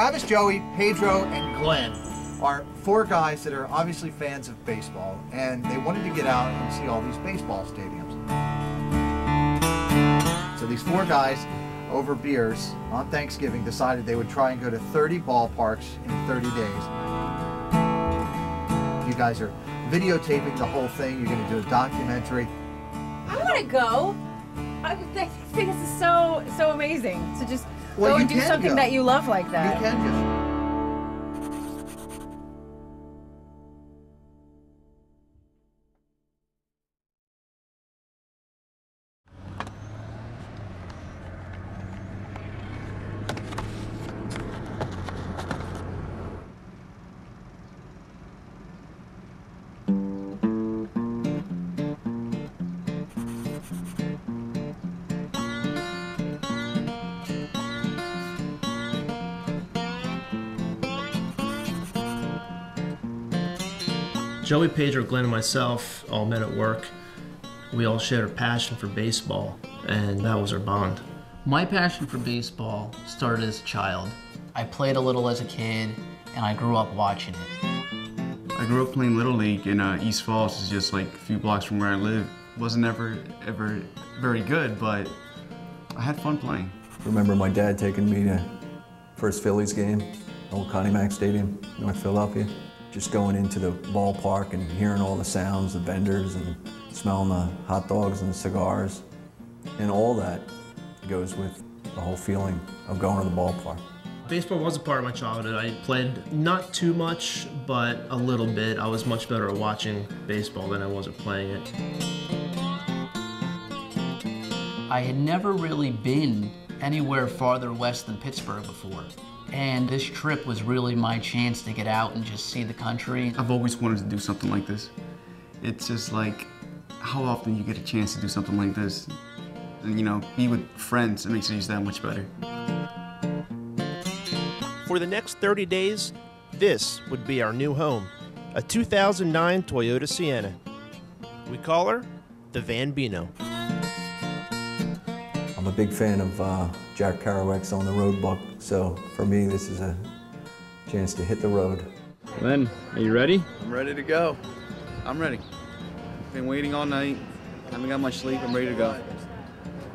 Travis, Joey, Pedro, and Glenn are 4 guys that are obviously fans of baseball, and they wanted to get out and see all these baseball stadiums. So these 4 guys, over beers on Thanksgiving, decided they would try and go to 30 ballparks in 30 days. You guys are videotaping the whole thing. You're going to do a documentary. I want to go. I think this is so amazing to just go and do something that you love like that. You can go. Joey, Pedro, Glenn, and myself all met at work. We all shared a passion for baseball, and that was our bond. My passion for baseball started as a child. I played a little as a kid, and I grew up watching it. I grew up playing Little League in East Falls. It's just like a few blocks from where I live. Wasn't ever very good, but I had fun playing. I remember my dad taking me to first Phillies game, old Connie Mack Stadium, North Philadelphia. Just going into the ballpark and hearing all the sounds, the vendors, and smelling the hot dogs and the cigars. And all that goes with the whole feeling of going to the ballpark. Baseball was a part of my childhood. I played not too much, but a little bit. I was much better at watching baseball than I was at playing it. I had never really been anywhere farther west than Pittsburgh before. And this trip was really my chance to get out and just see the country. I've always wanted to do something like this. It's just like, how often you get a chance to do something like this? And, you know, be with friends, it makes it just that much better. For the next 30 days, this would be our new home, a 2009 Toyota Sienna. We call her the Van Bino. I'm a big fan of Jack Kerouac's On the Road book, so for me this is a chance to hit the road. Glenn, are you ready? I'm ready to go. I'm ready. Been waiting all night, haven't got much sleep, I'm ready to go.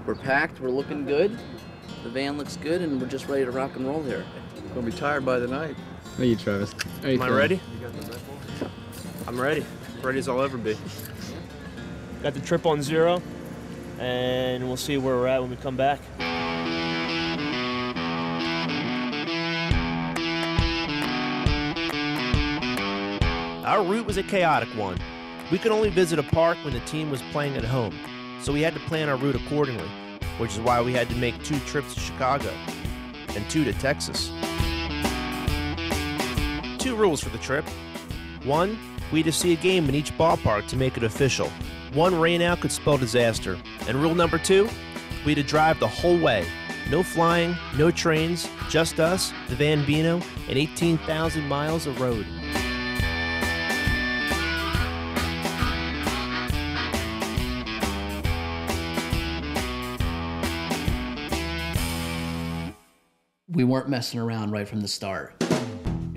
We're packed, we're looking good, the van looks good, and we're just ready to rock and roll here. Gonna be tired by the night. How are you, Travis? Am I ready? I'm ready. Ready as I'll ever be. Got the trip on 0, and we'll see where we're at when we come back. Our route was a chaotic one. We could only visit a park when the team was playing at home, so we had to plan our route accordingly, which is why we had to make 2 trips to Chicago and 2 to Texas. 2 rules for the trip. 1, we had to see a game in each ballpark to make it official. 1 rainout could spell disaster. And rule number 2, we had to drive the whole way. No flying, no trains, just us, the Van Bino, and 18,000 miles of road. We weren't messing around right from the start.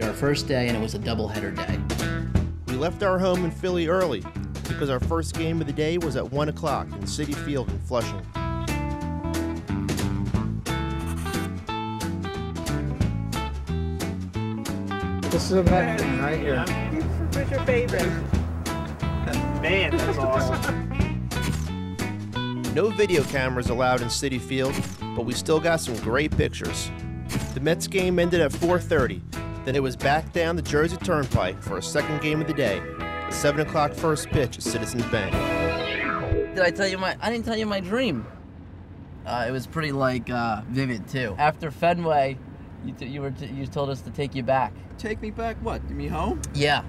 Our first day, and it was a doubleheader day. We left our home in Philly early because our first game of the day was at 1 o'clock in Citi Field in Flushing. This is a Met fan right here. Who's your favorite? Man, that's awesome. No video cameras allowed in Citi Field, but we still got some great pictures. The Mets game ended at 4:30. Then it was back down the Jersey Turnpike for a second game of the day, the 7 o'clock first pitch at Citizens Bank. Did I tell you I didn't tell you my dream. It was pretty vivid too. After Fenway, you told us to take you back. Take me back what? You mean home? Yeah.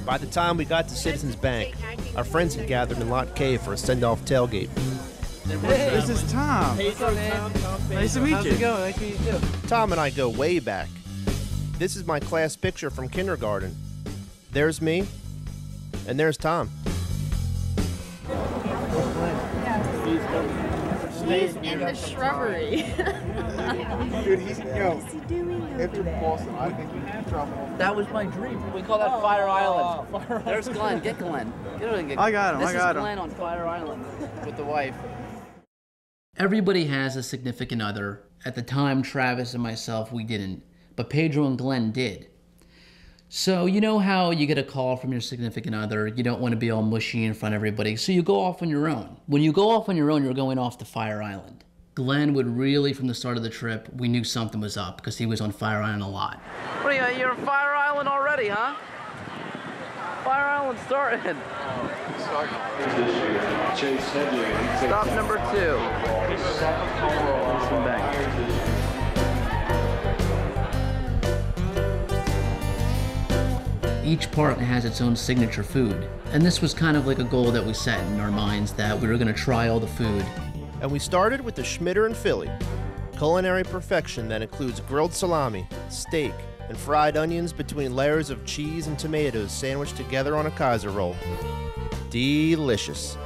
By the time we got to Citizens Bank, our friends had gathered in Lot K for a send-off tailgate. Hey, this is Tom. Hey, Tom, man. Nice to meet you. How's it going? Nice to meet you too. Tom and I go way back. This is my class picture from kindergarten. There's me, and there's Tom. He's in the shrubbery. Dude, he's after Boston, I think we have trouble. That was my dream. We call that Fire Island. There's Glenn. Get Glenn. Get him. I got him. This is Glenn on Fire Island with the wife. Everybody has a significant other. At the time, Travis and myself, we didn't, but Pedro and Glenn did. So you know how you get a call from your significant other, you don't want to be all mushy in front of everybody, so you go off on your own. When you go off on your own, you're going off to Fire Island. Glenn would really, from the start of the trip, we knew something was up because he was on Fire Island a lot. What are you, you're on Fire Island already, huh? Fire Island started. Stop number 2. Each park has its own signature food, and this was kind of like a goal that we set in our minds that we were going to try all the food. And we started with the Schmitter in Philly. Culinary perfection that includes grilled salami, steak, and fried onions between layers of cheese and tomatoes sandwiched together on a Kaiser roll. Delicious.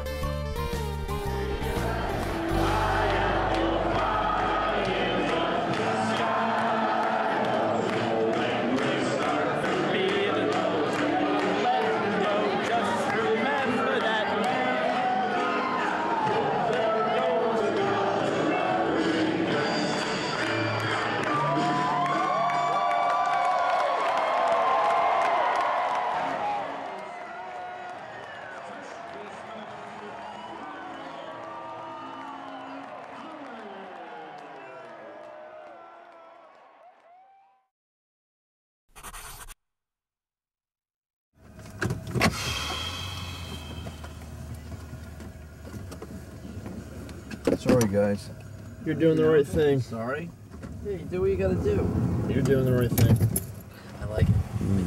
Sorry, guys. You're doing the right thing. Sorry? Yeah, you do what you gotta do. You're doing the right thing. I like it. Me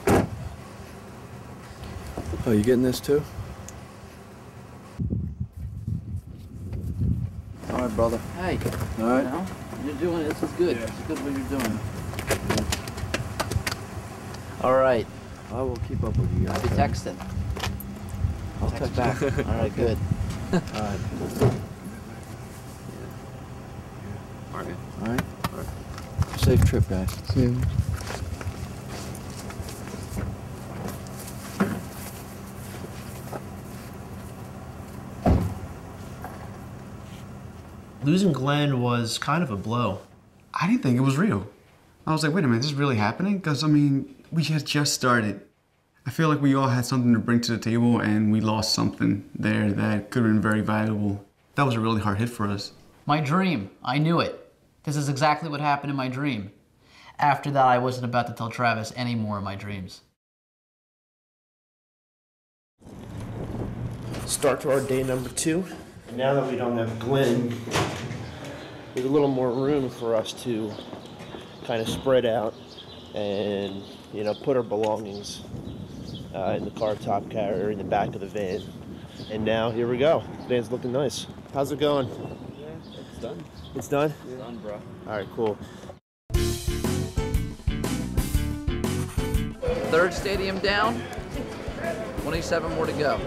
too. Oh, you getting this too? All right, brother. Hey. All right. You know, you're doing, this is good. It's good what you're doing. All right. I will keep up with you guys. I'll be texting. I'll Text text back. All right, good. All right. All right. All right. Safe trip, guys. See you. Losing Glenn was kind of a blow. I didn't think it was real. I was like, wait a minute, this is really happening? Because, I mean, we had just started. I feel like we all had something to bring to the table, and we lost something there that could have been very valuable. That was a really hard hit for us. My dream, I knew it. This is exactly what happened in my dream. After that, I wasn't about to tell Travis any more of my dreams. Start to our day number 2. Now that we don't have Glenn, there's a little more room for us to kind of spread out and, you know, put our belongings in the car top carrier in the back of the van. And now here we go. The van's looking nice. How's it going? Yeah, it's done. It's done? It's done, bro. All right, cool. Third stadium down. 27 more to go.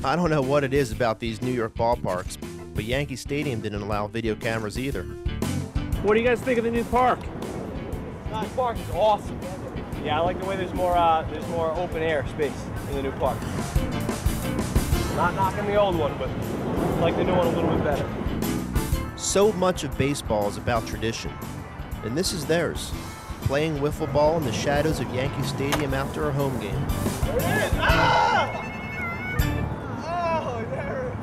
I don't know what it is about these New York ballparks, but Yankee Stadium didn't allow video cameras either. What do you guys think of the new park? The park is awesome. Yeah, I like the way there's more open air space in the new park. Not knocking the old one, but I like the new one a little bit better. So much of baseball is about tradition, and this is theirs. Playing wiffle ball in the shadows of Yankee Stadium after a home game. There it is! Ah! Oh, there it is!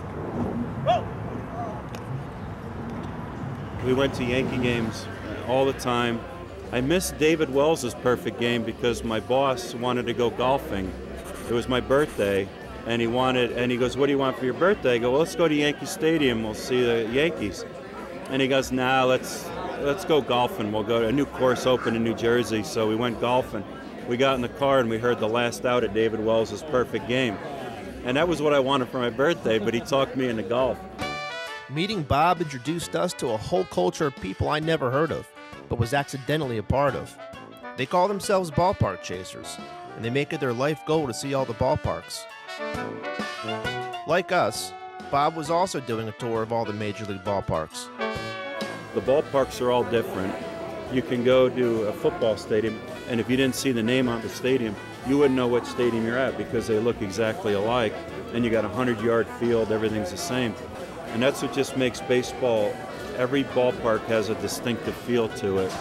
Oh! We went to Yankee games all the time. I missed David Wells' perfect game because my boss wanted to go golfing. It was my birthday, and he goes, what do you want for your birthday? I go, well, let's go to Yankee Stadium. We'll see the Yankees. And he goes, nah, let's go golfing. We'll go to a new course open in New Jersey. So we went golfing. We got in the car and we heard the last out at David Wells' perfect game. And that was what I wanted for my birthday, but he talked me into golf. Meeting Bob introduced us to a whole culture of people I never heard of, but was accidentally a part of. They call themselves ballpark chasers, and they make it their life goal to see all the ballparks. Like us, Bob was also doing a tour of all the Major League ballparks. The ballparks are all different. You can go to a football stadium, and if you didn't see the name on the stadium, you wouldn't know what stadium you're at because they look exactly alike. And you got a 100-yard field, everything's the same. And that's what just makes baseball, every ballpark has a distinctive feel to it.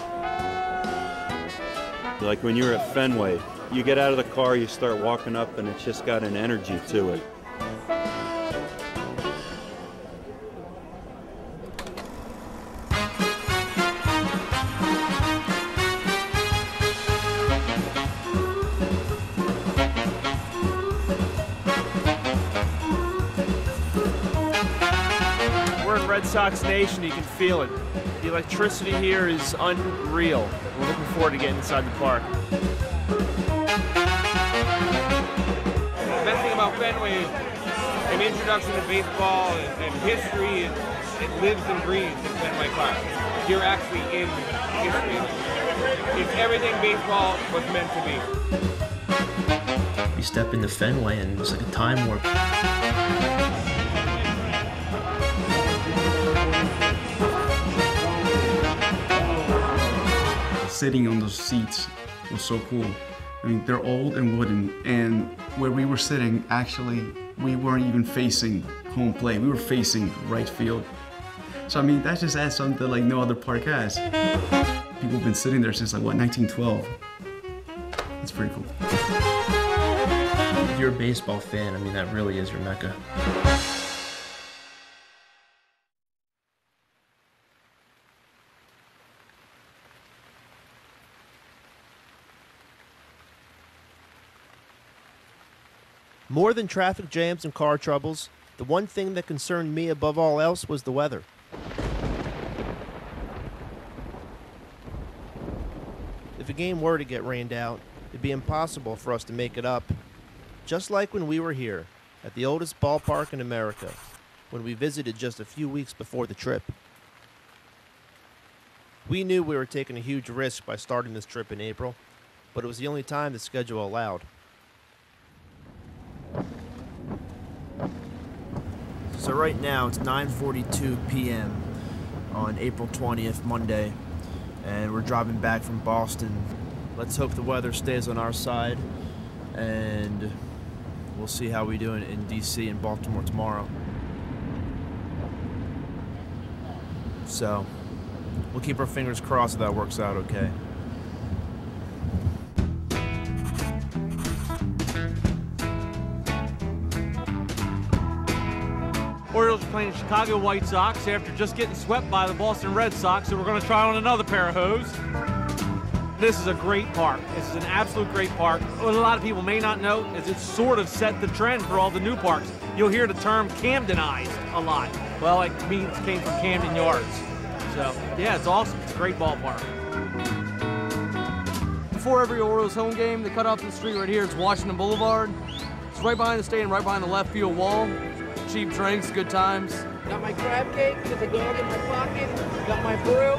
Like when you're at Fenway, you get out of the car, you start walking up, and it's just got an energy to it. Red Sox Nation, you can feel it. The electricity here is unreal. We're looking forward to getting inside the park. The best thing about Fenway is an introduction to baseball and history, and it lives and breathes in Fenway Park. You're actually in history. It's everything baseball was meant to be. You step into Fenway and it's like a time warp. Sitting on those seats was so cool. I mean, they're old and wooden, and where we were sitting, actually, we weren't even facing home plate. We were facing right field. So, I mean, that just adds something like no other park has. People have been sitting there since, like, what, 1912? It's pretty cool. If you're a baseball fan, I mean, that really is your mecca. More than traffic jams and car troubles, the one thing that concerned me above all else was the weather. If a game were to get rained out, it'd be impossible for us to make it up. Just like when we were here, at the oldest ballpark in America, when we visited just a few weeks before the trip. We knew we were taking a huge risk by starting this trip in April, but it was the only time the schedule allowed. So right now it's 9:42 p.m. on April 20th, Monday, and we're driving back from Boston. Let's hope the weather stays on our side, and we'll see how we do in D.C. and Baltimore tomorrow. So we'll keep our fingers crossed that works out okay. Orioles are playing Chicago White Sox after just getting swept by the Boston Red Sox, so we're going to try on another pair of hose. This is a great park. This is an absolute great park. What a lot of people may not know is it's sort of set the trend for all the new parks. You'll hear the term Camdenized a lot. Well, it means it came from Camden Yards. So, yeah, it's awesome. It's a great ballpark. Before every Orioles home game, they cut off the street right here. It's Washington Boulevard. It's right behind the stadium, right behind the left field wall. Cheap drinks, good times. Got my crab cake with a dog in my pocket. Got my brew.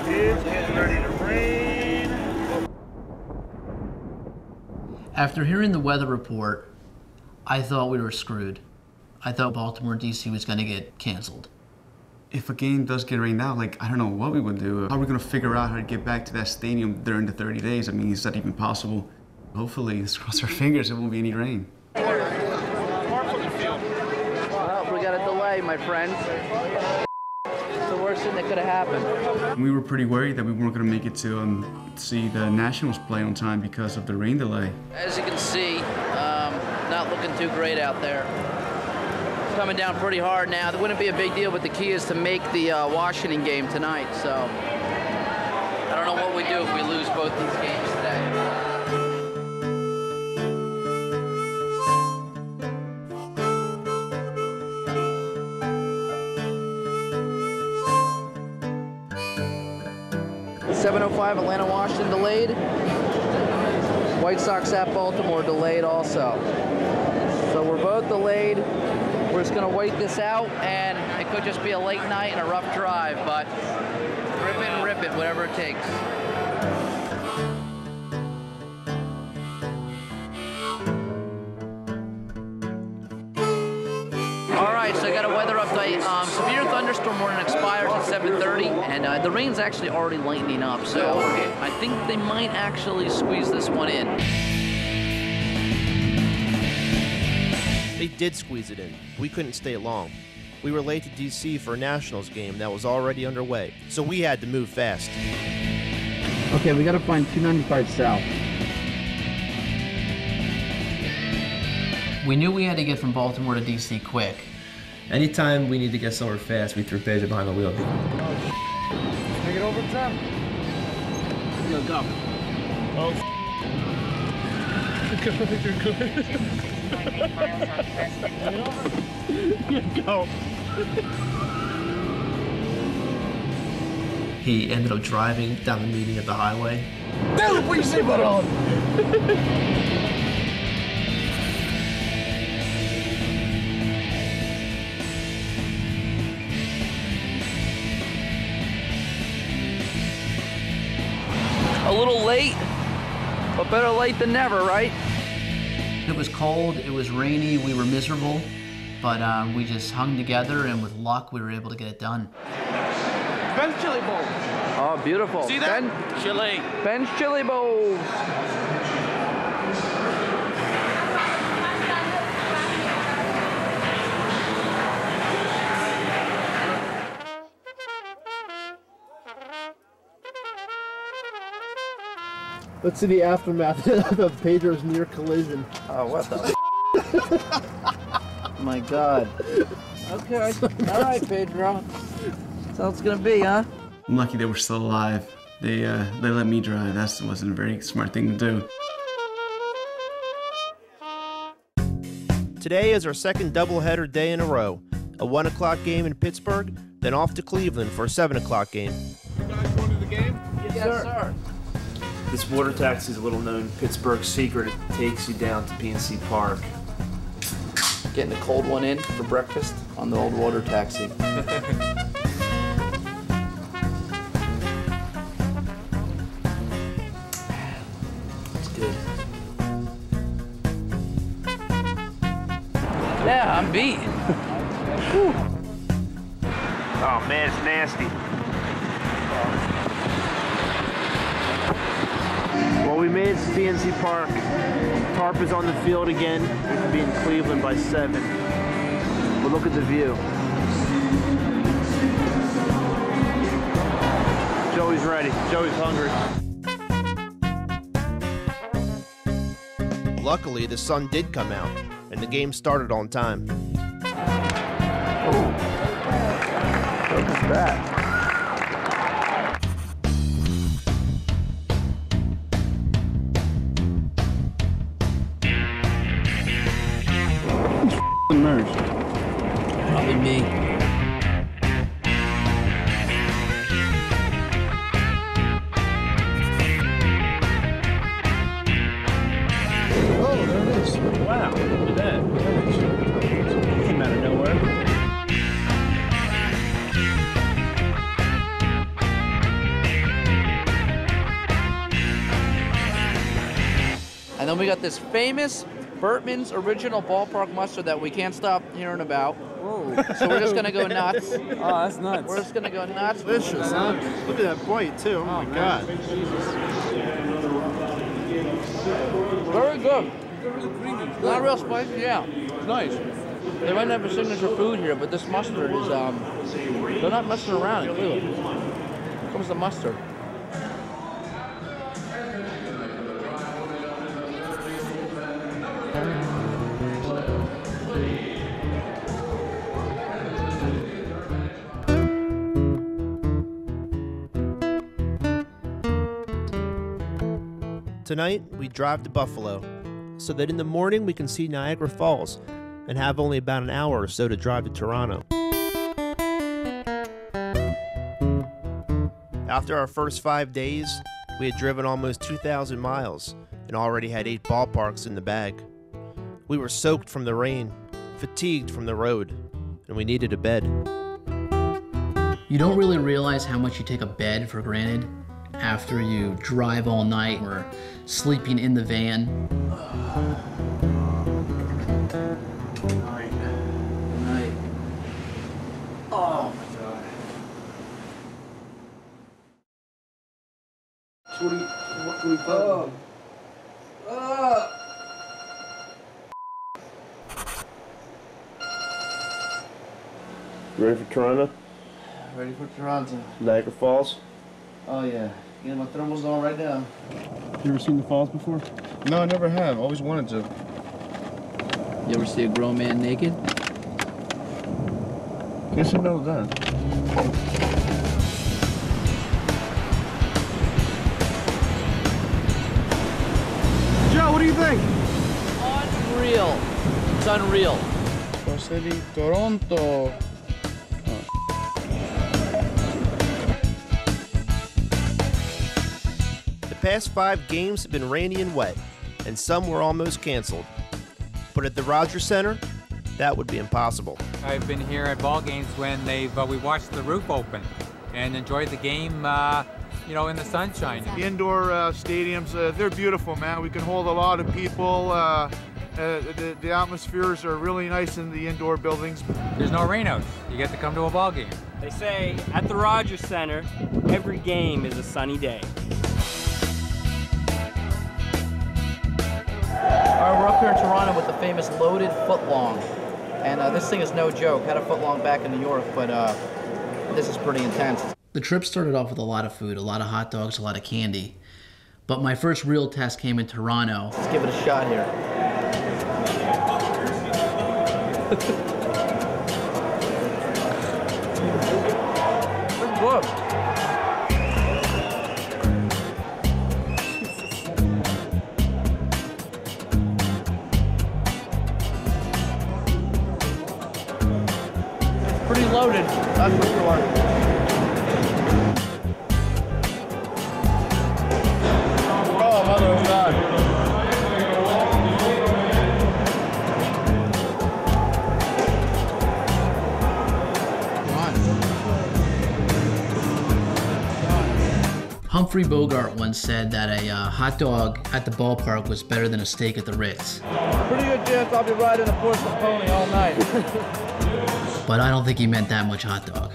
It's getting ready to rain. After hearing the weather report, I thought we were screwed. I thought Baltimore, D.C. was going to get canceled. If a game does get rained out, like, I don't know what we would do. How are we going to figure out how to get back to that stadium during the 30 days? I mean, is that even possible? Hopefully, let's cross our fingers, there won't be any rain. Well, we got a delay, my friends. It's the worst thing that could have happened. We were pretty worried that we weren't going to make it to see the Nationals play on time because of the rain delay. As you can see, not looking too great out there. It's coming down pretty hard now. That wouldn't be a big deal, but the key is to make the Washington game tonight. So I don't know what we do if we lose both these games today. .705 Atlanta, Washington delayed. White Sox at Baltimore delayed also. So we're both delayed. We're just gonna wait this out, and it could just be a late night and a rough drive, but rip it and rip it, whatever it takes. right, so I got a weather update. Severe thunderstorm warning expires at 7:30, and the rain's actually already lightening up, so I think they might actually squeeze this one in. They did squeeze it in. We couldn't stay long. We were late to DC for a Nationals game that was already underway, so we had to move fast. Okay, we gotta find 295 South. We knew we had to get from Baltimore to DC quick. Anytime we need to get somewhere fast, we threw Pedro behind the wheel. Take it over, Trump. Yo, go. Oh, Go. He ended up driving down the median of the highway. Dale, put your seatbelt on. A little late, but better late than never, right? It was cold, it was rainy, we were miserable, but we just hung together, and with luck, we were able to get it done. Ben's chili bowl. Oh, beautiful. See that? Chili. Ben's chili bowls. Let's see the aftermath of Pedro's near collision. Oh, what the My God. Okay. All right, Pedro. That's how it's gonna be, huh? I'm lucky they were still alive. They let me drive. That wasn't a very smart thing to do. Today is our second doubleheader day in a row. A 1 o'clock game in Pittsburgh, then off to Cleveland for a 7 o'clock game. You guys going to the game? Yes, sir. This water taxi is a little known Pittsburgh secret. It takes you down to Pnc Park. Getting a cold one in for breakfast on the old water taxi. It's good. Yeah, I'm beat. Oh man, it's nasty. Well, we made it to Pnc Park. Tarp is on the field again. We can be in Cleveland by 7. But look at the view. Joey's ready. Joey's hungry. Luckily, the sun did come out, and the game started on time. Oh. Look at that. Immersed. Probably me. Oh, there it is. Wow, look at that. Came out of nowhere. And then we got this famous Bertman's original ballpark mustard that we can't stop hearing about. Whoa. So we're just gonna go nuts. Oh, that's nuts. We're just gonna go nuts. Delicious, huh? Look at that bite, too. Oh, my God. Very good. Not real spicy, yeah. It's nice. They might have a signature food here, but this mustard is, they're not messing around in Cleveland. Here comes the mustard. Tonight, we drive to Buffalo, so that in the morning we can see Niagara Falls and have only about an hour or so to drive to Toronto. After our first 5 days, we had driven almost 2,000 miles and already had 8 ballparks in the bag. We were soaked from the rain, fatigued from the road, and we needed a bed. You don't really realize how much you take a bed for granted after you drive all night or sleeping in the van. Night. What do we put? Ready for Toronto? Ready for Toronto. Niagara Falls? Oh yeah. Get my thermals on right now. You ever seen the falls before? No, I never have. Always wanted to. You ever see a grown man naked? Guess I know that. Joe, what do you think? Unreal. It's unreal. City, Toronto. The past 5 games have been rainy and wet, and some were almost canceled. But at the Rogers Center, that would be impossible. I've been here at ball games when we watched the roof open and enjoyed the game, you know, in the sunshine. The indoor stadiums, they're beautiful, man. We can hold a lot of people. The atmospheres are really nice in the indoor buildings. There's no rainouts. You get to come to a ball game. They say at the Rogers Center, every game is a sunny day. All right, we're up here in Toronto with the famous loaded footlong. And this thing is no joke. Had a footlong back in New York, but this is pretty intense. The trip started off with a lot of food, a lot of hot dogs, a lot of candy. But my first real test came in Toronto. Let's give it a shot here. Pretty good. Pretty loaded, that's for sure. Oh, mother of God. Humphrey Bogart once said that a hot dog at the ballpark was better than a steak at the Ritz. Pretty good chance I'll be riding a porcelain pony all night. But I don't think he meant that much hot dog.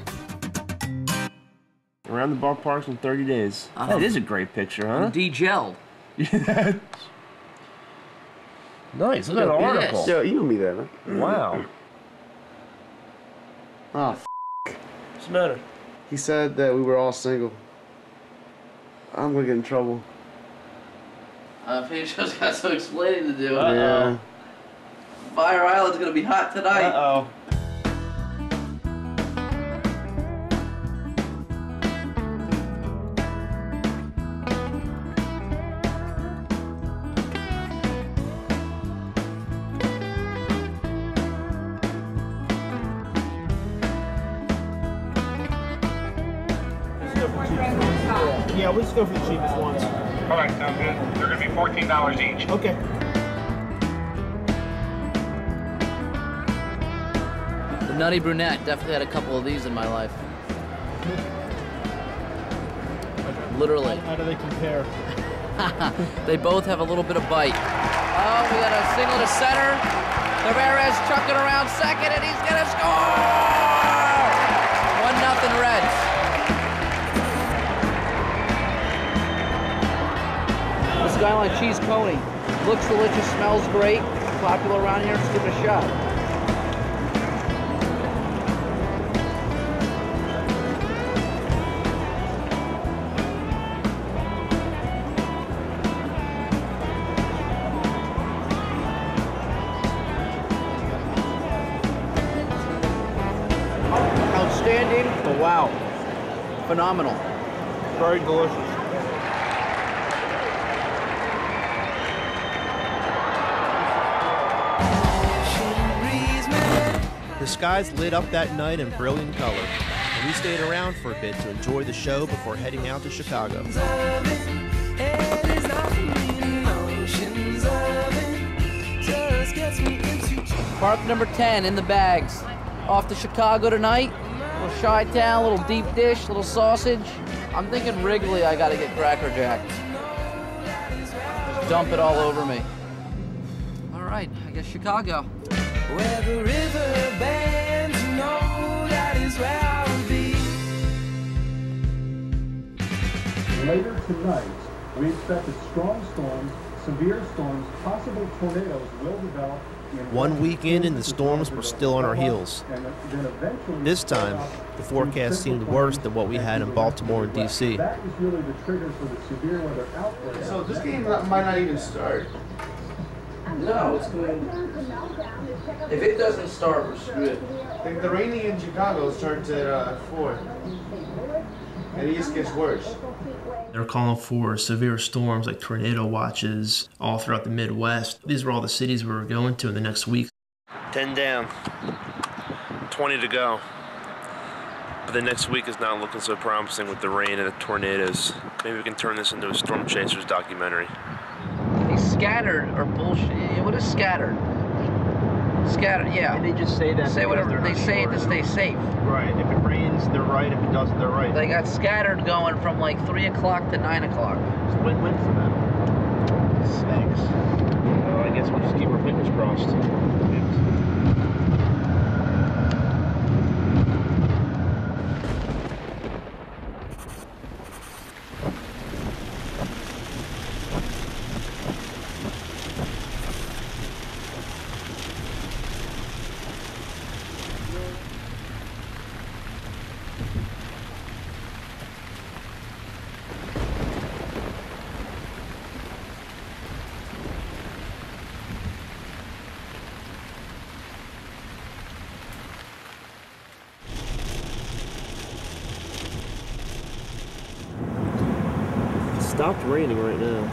Around the ballparks in 30 days. That is a great picture, huh? De-gelled. Nice, look at that article. Yeah, you can be there, man. Wow. Oh, What's the matter? he said that we were all single. I'm gonna get in trouble. Pedro's got some explaining to do. Yeah. Fire Island's gonna be hot tonight. Uh-oh. Yeah, we'll just go for the cheapest ones. All right, sounds good. They're going to be $14 each. Okay. The Nutty Brunette, definitely had a couple of these in my life. Literally. How do they compare? They both have a little bit of bite. Oh, we got a single to center. Tavares chucking around second, and he's gonna score! 1-0 Reds. Skyline cheese coney. Looks delicious, smells great. Popular around here, let's give it a shot. Outstanding, but wow. Phenomenal. Very delicious. The skies lit up that night in brilliant color, and we stayed around for a bit to enjoy the show before heading out to Chicago. Park number 10 in the bags. Off to Chicago tonight. A little Chi-Town, a little deep dish, a little sausage. I'm thinking Wrigley, I gotta get Cracker Jack. Just dump it all over me. All right, I guess Chicago. Where the river bends, you know that is where I will be. Later tonight, We expect that strong storms, severe storms, possible tornadoes will develop. 1 week in and the storms were still on our heels. This time, the forecast seemed worse than what we had in Baltimore and D.C. That is really the trigger for the severe weather outbreak. So this game might not even start. No, it's going. If it doesn't start, we're screwed. The raining in Chicago starts at 4. And it just gets worse. They're calling for severe storms like tornado watches all throughout the Midwest. These were all the cities we were going to in the next week. 10 down, 20 to go. But the next week is not looking so promising with the rain and the tornadoes. Maybe we can turn this into a Storm Chasers documentary. They scattered or bullshit. What is scattered? Scattered, yeah. And they just say that. Say whatever they say to stay safe. Right. If it rains, they're right. If it doesn't, they're right. They got scattered going from like 3 o'clock to 9 o'clock. It's a win-win for them. Thanks. Well, I guess we'll just keep our fingers crossed. Stopped raining right now.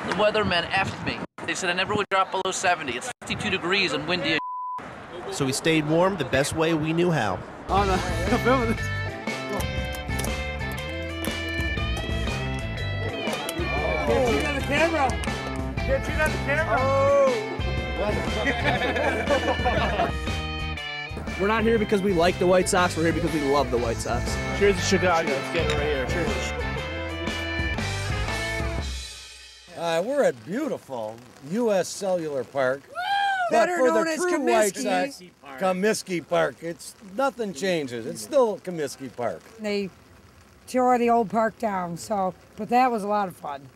The weathermen effed me. They said I never would drop below 70. It's 52 degrees and windy as So we stayed warm the best way we knew how. Oh no, I'm filming this. Can't cheat on the camera. Can't cheat on the camera. Oh. We're not here because we like the White Sox. We're here because we love the White Sox. Cheers to Chicago. Let's get it right here. Cheers. We're at beautiful U.S. Cellular Park. Better but for known the as true White Comiskey. Sox, Comiskey Park. It's nothing changes. It's still Comiskey Park. They tore the old park down, but that was a lot of fun.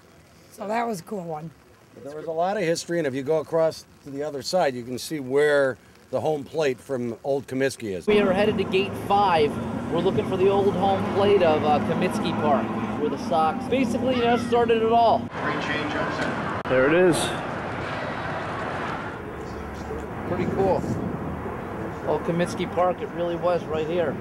So that was a cool one. But there was a lot of history, and if you go across to the other side, you can see where the home plate from old Comiskey is. We are headed to Gate 5. We're looking for the old home plate of Pnc Park, where the Sox basically, started it all. Great change up center. There it is. pretty cool. Old Pnc Park, it really was right here.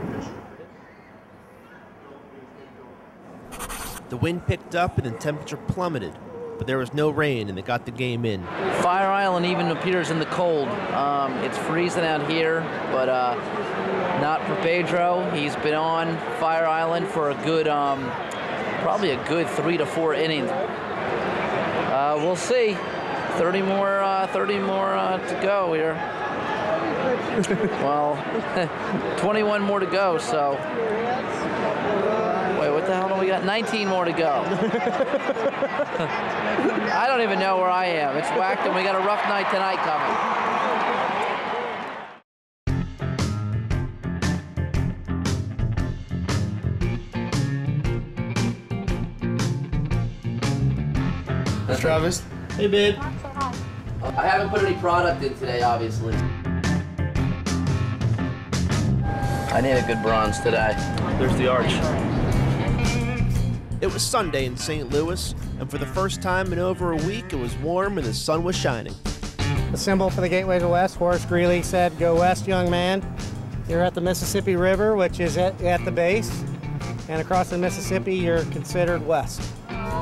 The wind picked up and the temperature plummeted, but there was no rain and they got the game in. Fire Island even appears in the cold. It's freezing out here, but not for Pedro. He's been on Fire Island for a good, probably a good 3 to 4 innings. We'll see. 30 more to go here. Well, 21 more to go, so. Wait, what the hell do we got? 19 more to go. I don't even know where I am. It's whacked, and we got a rough night tonight coming. That's Travis. Hey, babe. I haven't put any product in today, obviously. I need a good bronze today. There's the arch. It was Sunday in St. Louis, and for the first time in over a week, it was warm and the sun was shining. The symbol for the Gateway to the West, Horace Greeley said, "Go west, young man." You're at the Mississippi River, which is at the base, and across the Mississippi, you're considered west.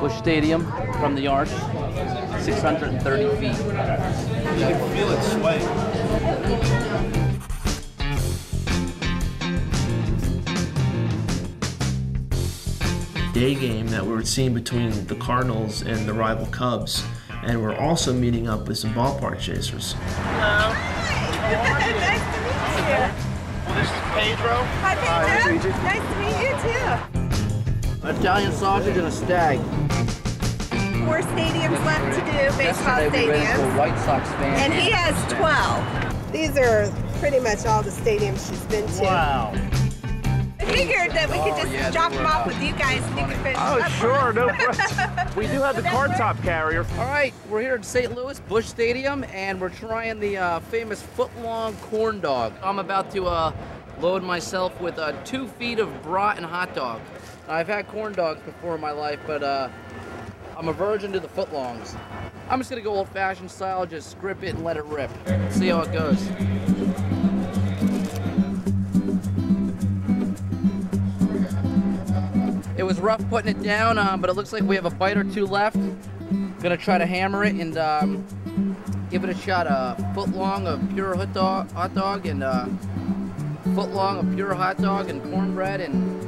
Busch Stadium from the arch, 630 feet. You can feel it sway. Day game that we were seeing between the Cardinals and the rival Cubs, and we're also meeting up with some ballpark chasers. Hello. Nice to meet you. Well, this is Pedro. Hi, Pedro. Nice to meet you too. Italian sausage and a stag. 4 stadiums left to do, baseball Yesterday we ran into a stadiums. White Sox fan. And he has 12. These are pretty much all the stadiums she's been to. Wow. figured that we could just drop them off with you guys and you could finish Oh, up. sure, no problem. We do have the card top carrier. All right, we're here in St. Louis, Busch Stadium, and we're trying the famous foot-long corn dog. I'm about to load myself with 2 feet of brat and hot dog. I've had corn dogs before in my life, but I'm a virgin to the footlongs. I'm just gonna go old-fashioned style, just grip it and let it rip. See how it goes. It was rough putting it down, but it looks like we have a bite or 2 left. Gonna try to hammer it and give it a shot. A foot long of pure hot dog and foot long of pure hot dog and cornbread, and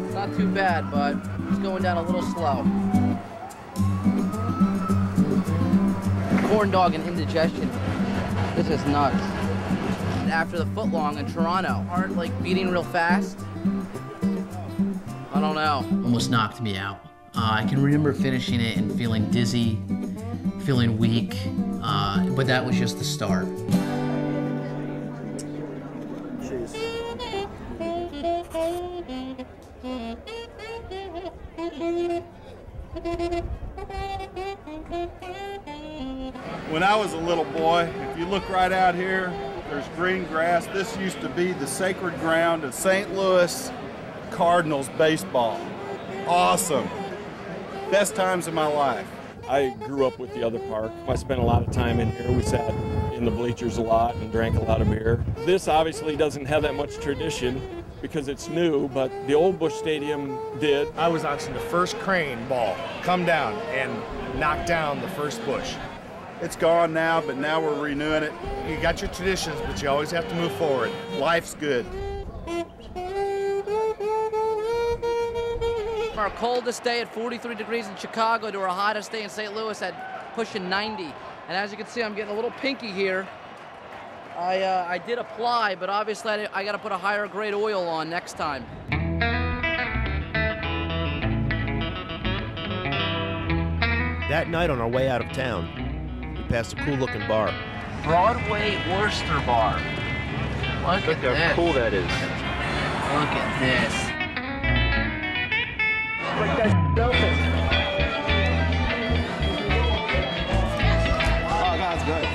it's not too bad, but it's going down a little slow. Corn dog and indigestion. This is nuts. After the foot long in Toronto, heart like beating real fast. I don't know. Almost knocked me out. I can remember finishing it and feeling dizzy, feeling weak, but that was just the start. Jeez. When I was a little boy, if you look right out here, there's green grass. This used to be the sacred ground of St. Louis Cardinals baseball. Awesome. Best times of my life. I grew up with the other park. I spent a lot of time in here. We sat in the bleachers a lot and drank a lot of beer. This obviously doesn't have that much tradition because it's new, but the old Busch Stadium did. I was watching the first crane ball come down and knock down the first bush. It's gone now, but now we're renewing it. You got your traditions, but you always have to move forward. Life's good. From our coldest day at 43 degrees in Chicago to our hottest day in St. Louis at pushing 90. And as you can see, I'm getting a little pinky here. I did apply, but obviously I got to put a higher grade oil on next time. That night on our way out of town, we passed a cool looking bar. Broadway Oyster Bar. Look at this. How cool that is. Look at this. Like that open. Oh, that's good.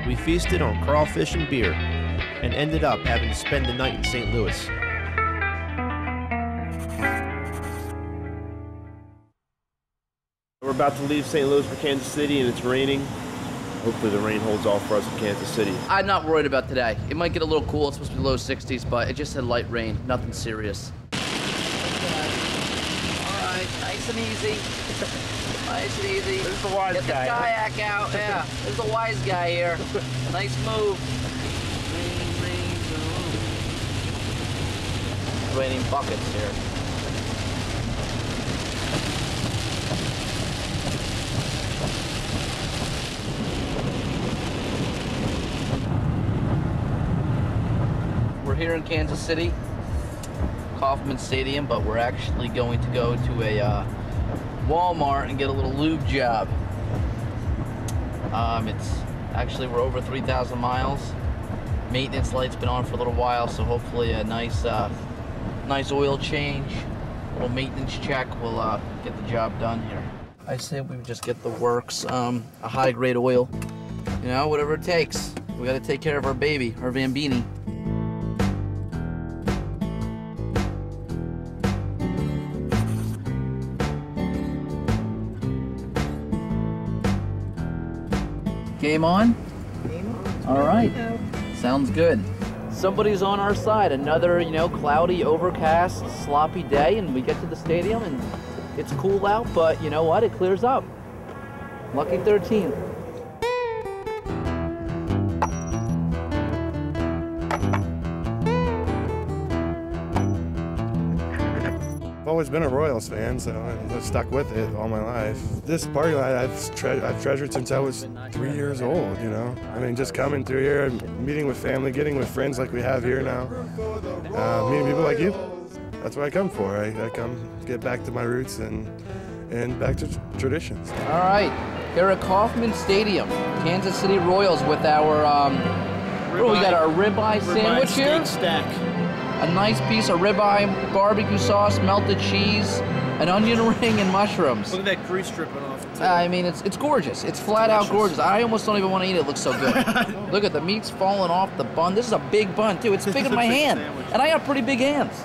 We feasted on crawfish and beer and ended up having to spend the night in St. Louis. We're about to leave St. Louis for Kansas City and it's raining. Hopefully the rain holds off for us in Kansas City. I'm not worried about today. It might get a little cool. It's supposed to be low 60s, but it just said light rain. Nothing serious. All right, nice and easy. Nice and easy. There's the wise guy. Get the kayak out. Yeah, there's the wise guy here. Nice move. It's raining buckets here. We're here in Kansas City, Kauffman Stadium, but we're actually going to go to a Walmart and get a little lube job. It's actually, we're over 3,000 miles. Maintenance light's been on for a little while, so hopefully a nice oil change, a little maintenance check will get the job done here. I say we just get the works, a high grade oil, you know, whatever it takes. We gotta take care of our baby, our Bambini. Game on? Game on. All right. Sounds good. Somebody's on our side. Another, you know, cloudy, overcast, sloppy day, and we get to the stadium and it's cool out, but you know what? It clears up. Lucky 13. I've always been a Royals fan, so I've stuck with it all my life. This parking lot I've treasured since I was 3 years old, you know? I mean, just coming through here, meeting with family, getting with friends like we have here now, meeting people like you. That's what I come for. I come get back to my roots and back to traditions. All right, here at Kauffman Stadium, Kansas City Royals with our Oh, we got our ribeye sandwich here. Stack. A nice piece of ribeye, barbecue sauce, melted cheese, an onion ring, and mushrooms. Look at that grease dripping off. I mean, it's gorgeous. It's flat out gorgeous. I almost don't even want to eat it. It looks so good. Look at the meat's falling off the bun. This is a big bun, too. It's bigger than my hand. Sandwich. And I got pretty big hands.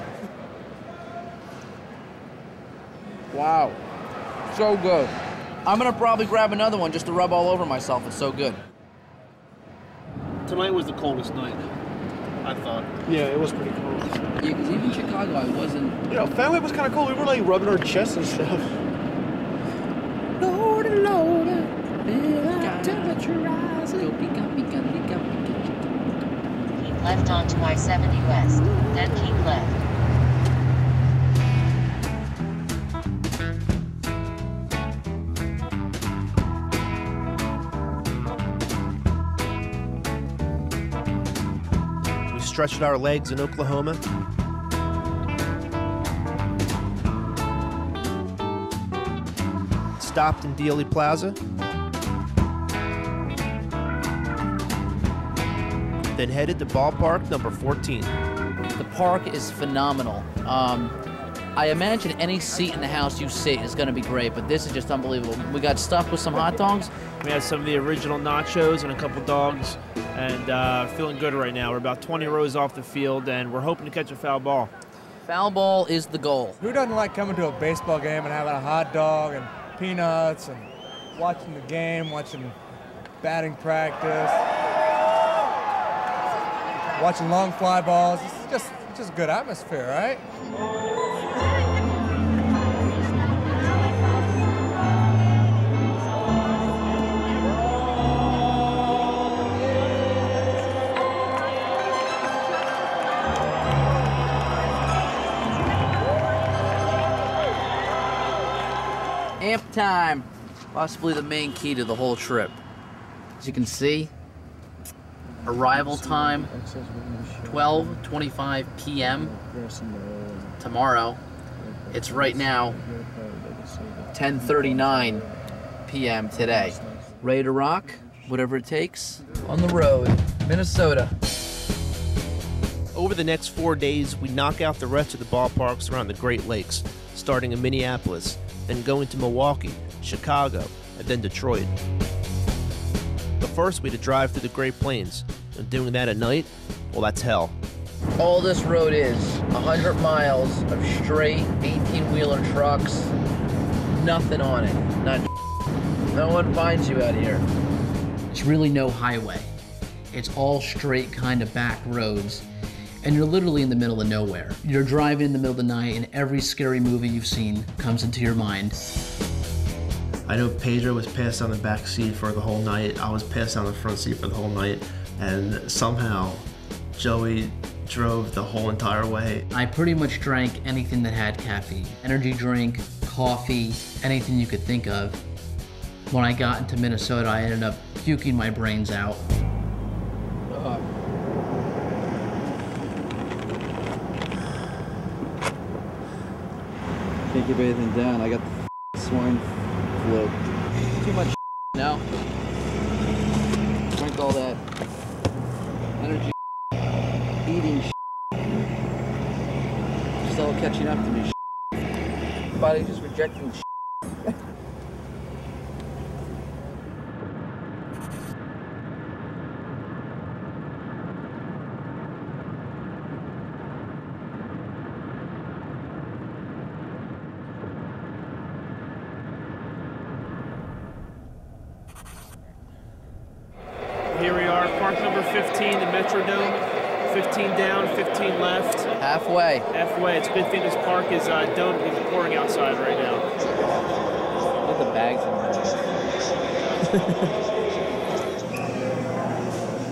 Wow. So good. I'm going to probably grab another one just to rub all over myself. It's so good. Tonight was the coldest night, I thought. Yeah, it was pretty cold. Yeah, because even in Chicago, I wasn't... You know, Fenway was kind of cold. We were like rubbing our chests and stuff. Lord, Lord, temperature rising. Keep left onto I-70 West, then keep left. We stretched our legs in Oklahoma. Stopped in Dealey Plaza. Then headed to Ballpark Number 14. The park is phenomenal. I imagine any seat in the house you sit is going to be great, but this is just unbelievable. We got stuffed with some hot dogs. We had some of the original nachos and a couple dogs, and feeling good right now. We're about 20 rows off the field, and we're hoping to catch a foul ball. Foul ball is the goal. Who doesn't like coming to a baseball game and having a hot dog and peanuts and watching the game, watching batting practice, watching long fly balls? It's just a good atmosphere, right? Amp time, possibly the main key to the whole trip. As you can see, arrival time, 12:25 p.m. tomorrow. It's right now 10:39 p.m. today. Ready to rock, whatever it takes, on the road, Minnesota. Over the next 4 days, we knock out the rest of the ballparks around the Great Lakes, starting in Minneapolis, then going to Milwaukee, Chicago, and then Detroit. But first, we had to drive through the Great Plains, and doing that at night, well, that's hell. All this road is 100 miles of straight 18-wheeler trucks, nothing on it. No one finds you out here. It's really no highway. It's all straight kind of back roads, and you're literally in the middle of nowhere. You're driving in the middle of the night, and every scary movie you've seen comes into your mind. I know Pedro was passed on the back seat for the whole night. I was passed on the front seat for the whole night, and somehow Joey drove the whole entire way. I pretty much drank anything that had caffeine. Energy drink, coffee, anything you could think of. When I got into Minnesota, I ended up puking my brains out. Can't keep anything down. I got the swine flu. Too much now. Drink all that energy, eating. Just all catching up to me. Body just rejecting. Here we are, park number 15, the Metrodome. 15 down, 15 left. Halfway. Halfway. It's a good thing this park is domed because it's pouring outside right now. Look at the bags in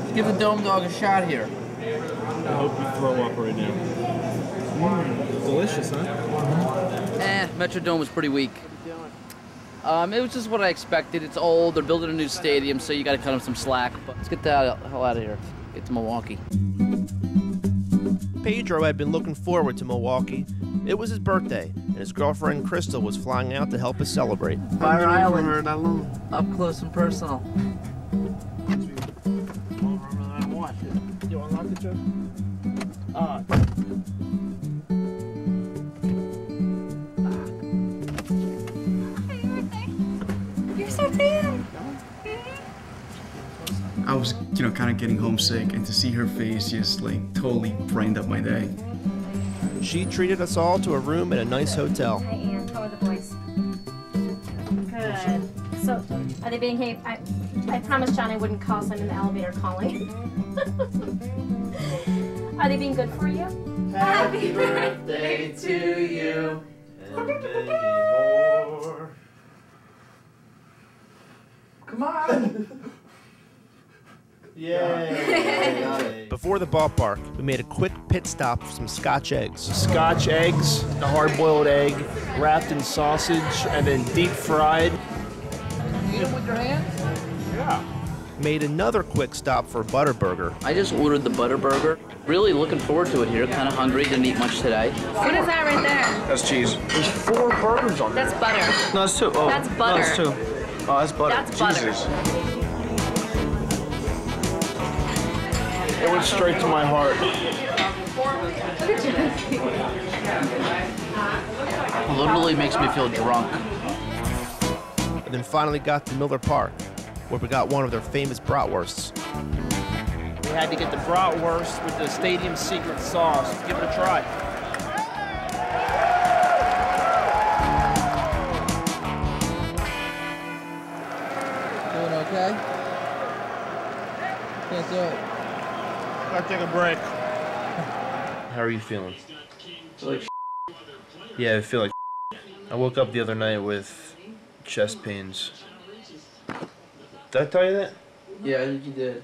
there. Give the Dome Dog a shot here. I hope you throw up right now. Delicious, huh? Metrodome was pretty weak. It was just what I expected. It's old. They're building a new stadium, so you got to cut them some slack. But let's get the hell out of here. Get to Milwaukee. Pedro had been looking forward to Milwaukee. It was his birthday, and his girlfriend Crystal was flying out to help us celebrate. Fire Island, up close and personal. unlocked it. You unlocked it, Joe? You're so tan. I was, kind of getting homesick, and to see her face just like totally brightened up my day. She treated us all to a room at a nice hotel. Hi, Ann. How are the boys? Good. So, are they being hey? I promised John I wouldn't call, so I'm in the elevator calling. Are they being good for you? Happy birthday to you and many more. Come on. Yay. Before the ballpark, we made a quick pit stop for some Scotch eggs. Scotch eggs, the hard-boiled egg, wrapped in sausage, and then deep fried. Eat them with your hands? Yeah. Made another quick stop for a butter burger. I just ordered the butter burger. Really looking forward to it here. Kind of hungry. Didn't eat much today. What is that right there? That's cheese. There's 4 burgers on there. That's butter. No, it's 2. Oh, That's no, butter. it's 2. Oh, that's butter. That's butter. Jesus. It went straight to my heart. Literally makes me feel drunk. And then finally got to Miller Park, where we got one of their famous bratwursts. We had to get the bratwurst with the stadium secret sauce. Give it a try. Doing okay? Can't do it. Gotta take a break. How are you feeling? Like Yeah, I feel like I woke up the other night with chest pains. Did I tell you that? Yeah, I think you did.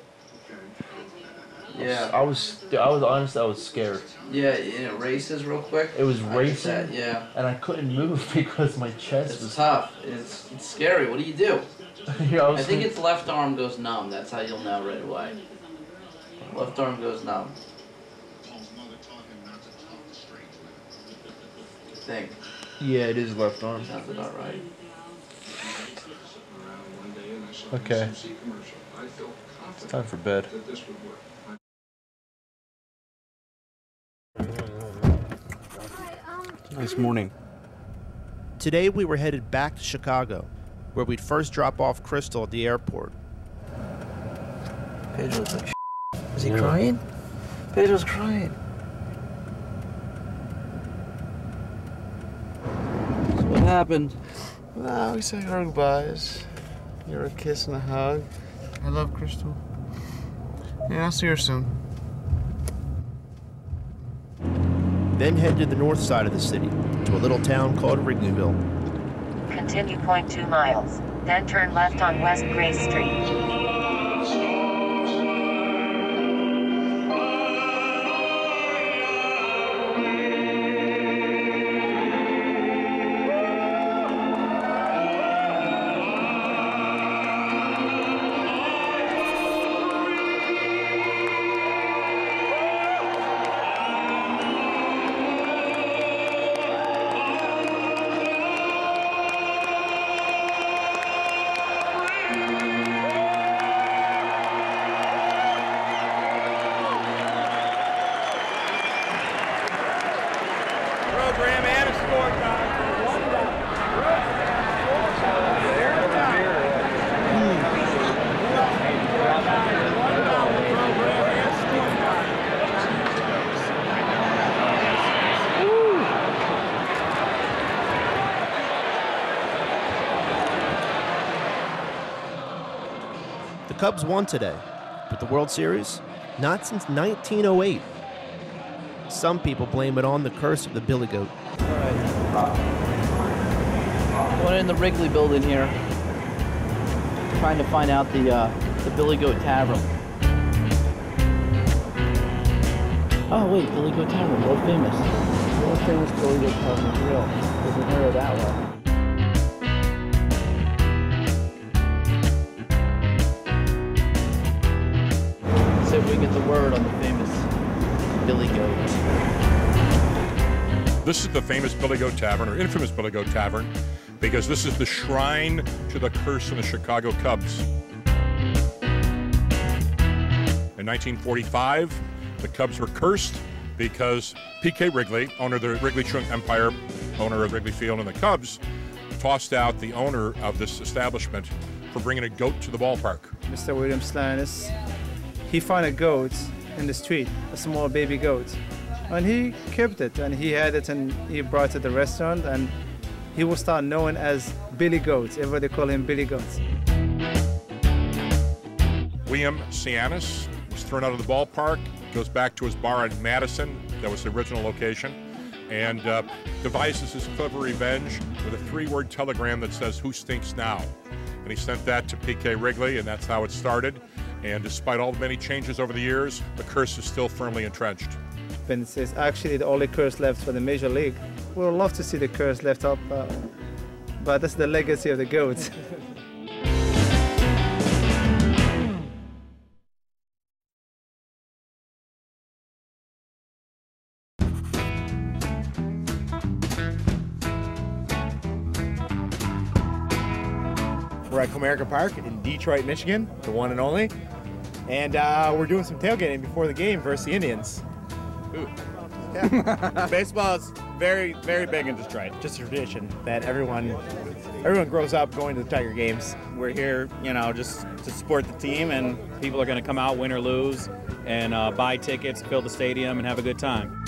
Yeah. I was honestly, I was scared. Yeah, and it races real quick. It was I get racing, that, yeah. and I couldn't move because my chest It's was tough. It's scary. What do you do? Yeah, I think it's left arm goes numb. That's how you'll know right away. Left arm goes numb. I think. Yeah, it is left arm. Sounds about right. Okay. It's time for bed. Nice morning. Today we were headed back to Chicago, where we'd first drop off Crystal at the airport. Pedro's like, is he crying? Pedro's crying. So what happened? No, we said our goodbyes. You're a kiss and a hug. I love Crystal. Yeah, I'll see her soon. Then head to the north side of the city, to a little town called Wrigleyville. Continue 0.2 miles, then turn left on West Grace Street. Program and a scorecard. The Cubs won today, but the World Series? Not since 1908. Some people blame it on the curse of the Billy Goat. Going in the Wrigley building here, trying to find out the Billy Goat Tavern. Oh wait, Billy Goat Tavern, world famous. World famous Billy Goat Tavern is real. Doesn't hear it that well. Let's see if we can get the word on the famous Billy Goat. This is the famous Billy Goat Tavern, or infamous Billy Goat Tavern, because this is the shrine to the curse of the Chicago Cubs. In 1945, the Cubs were cursed because P.K. Wrigley, owner of the Wrigley Chunk Empire, owner of Wrigley Field and the Cubs, tossed out the owner of this establishment for bringing a goat to the ballpark. Mr. William Slanis, he found a goat in the street, a small baby goat. And he kept it, and he had it, and he brought it to the restaurant, and he will start known as Billy Goat. Everybody call him Billy Goat. William Cianis was thrown out of the ballpark, goes back to his bar in Madison, that was the original location, and devises his clever revenge with a 3-word telegram that says, "Who stinks now?" And he sent that to P.K. Wrigley, and that's how it started. And despite all the many changes over the years, the curse is still firmly entrenched. It's actually the only curse left for the Major League. We would love to see the curse left up, but that's the legacy of the goats. We're at Pnc Park in Detroit, Michigan, the one and only. And we're doing some tailgating before the game versus the Indians. Ooh. Yeah. Baseball is very, very big in Detroit. Just a tradition that everyone grows up going to the Tiger games. We're here, you know, just to support the team, and people are going to come out, win or lose, and buy tickets, fill the stadium, and have a good time.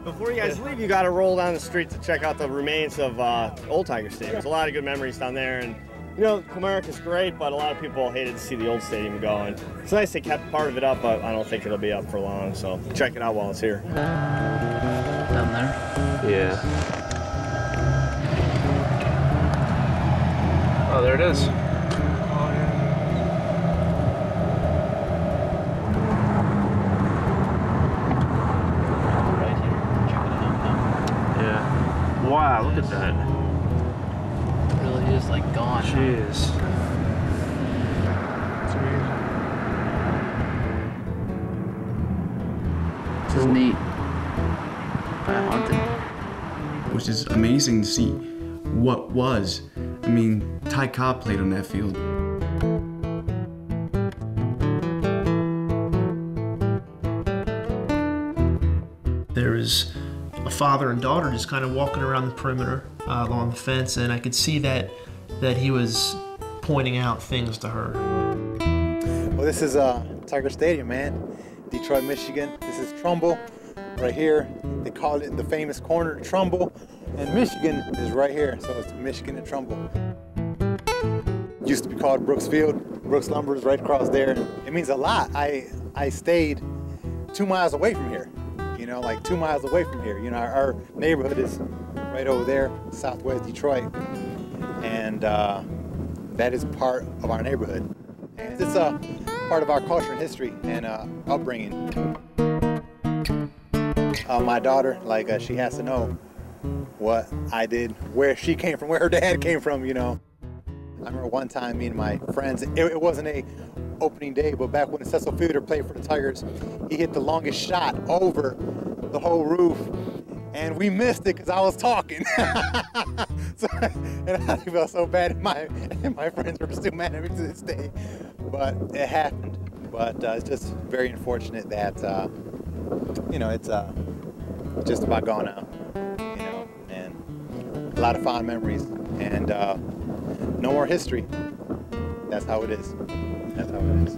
Before you guys leave, you got to roll down the street to check out the remains of Old Tiger Stadium. There's a lot of good memories down there, and you know, Comerica is great, but a lot of people hated to see the old stadium go. And it's nice they kept part of it up, but I don't think it'll be up for long. So check it out while it's here. Down there? Yeah. Oh, there it is. Yeah. Wow, look at that. It really is like gone. Jeez. It's amazing. This is neat. Haunted. Which is amazing to see what was. I mean, Ty Cobb played on that field. There was a father and daughter just kind of walking around the perimeter along the fence, and I could see that he was pointing out things to her. Well, this is Tiger Stadium, man. Detroit, Michigan. This is Trumbull right here. They call it the famous corner of Trumbull. And Michigan is right here, so it's Michigan and Trumbull. It used to be called Brooks Field. Brooks Lumber is right across there. It means a lot. I stayed 2 miles away from here. You know, like 2 miles away from here. You know, our neighborhood is right over there, southwest Detroit. And that is part of our neighborhood. And it's a part of our culture and history and upbringing. My daughter, like, she has to know what I did, where she came from, where her dad came from, you know. I remember one time, me and my friends, it wasn't a opening day, but back when Cecil Fielder played for the Tigers, he hit the longest shot over the whole roof, and we missed it because I was talking. So, and I felt so bad, and my friends were still mad at me to this day, but it happened. But it's just very unfortunate that, you know, it's just about gone now, you know, and a lot of fond memories, and no more history. That's how it is. That's how it is.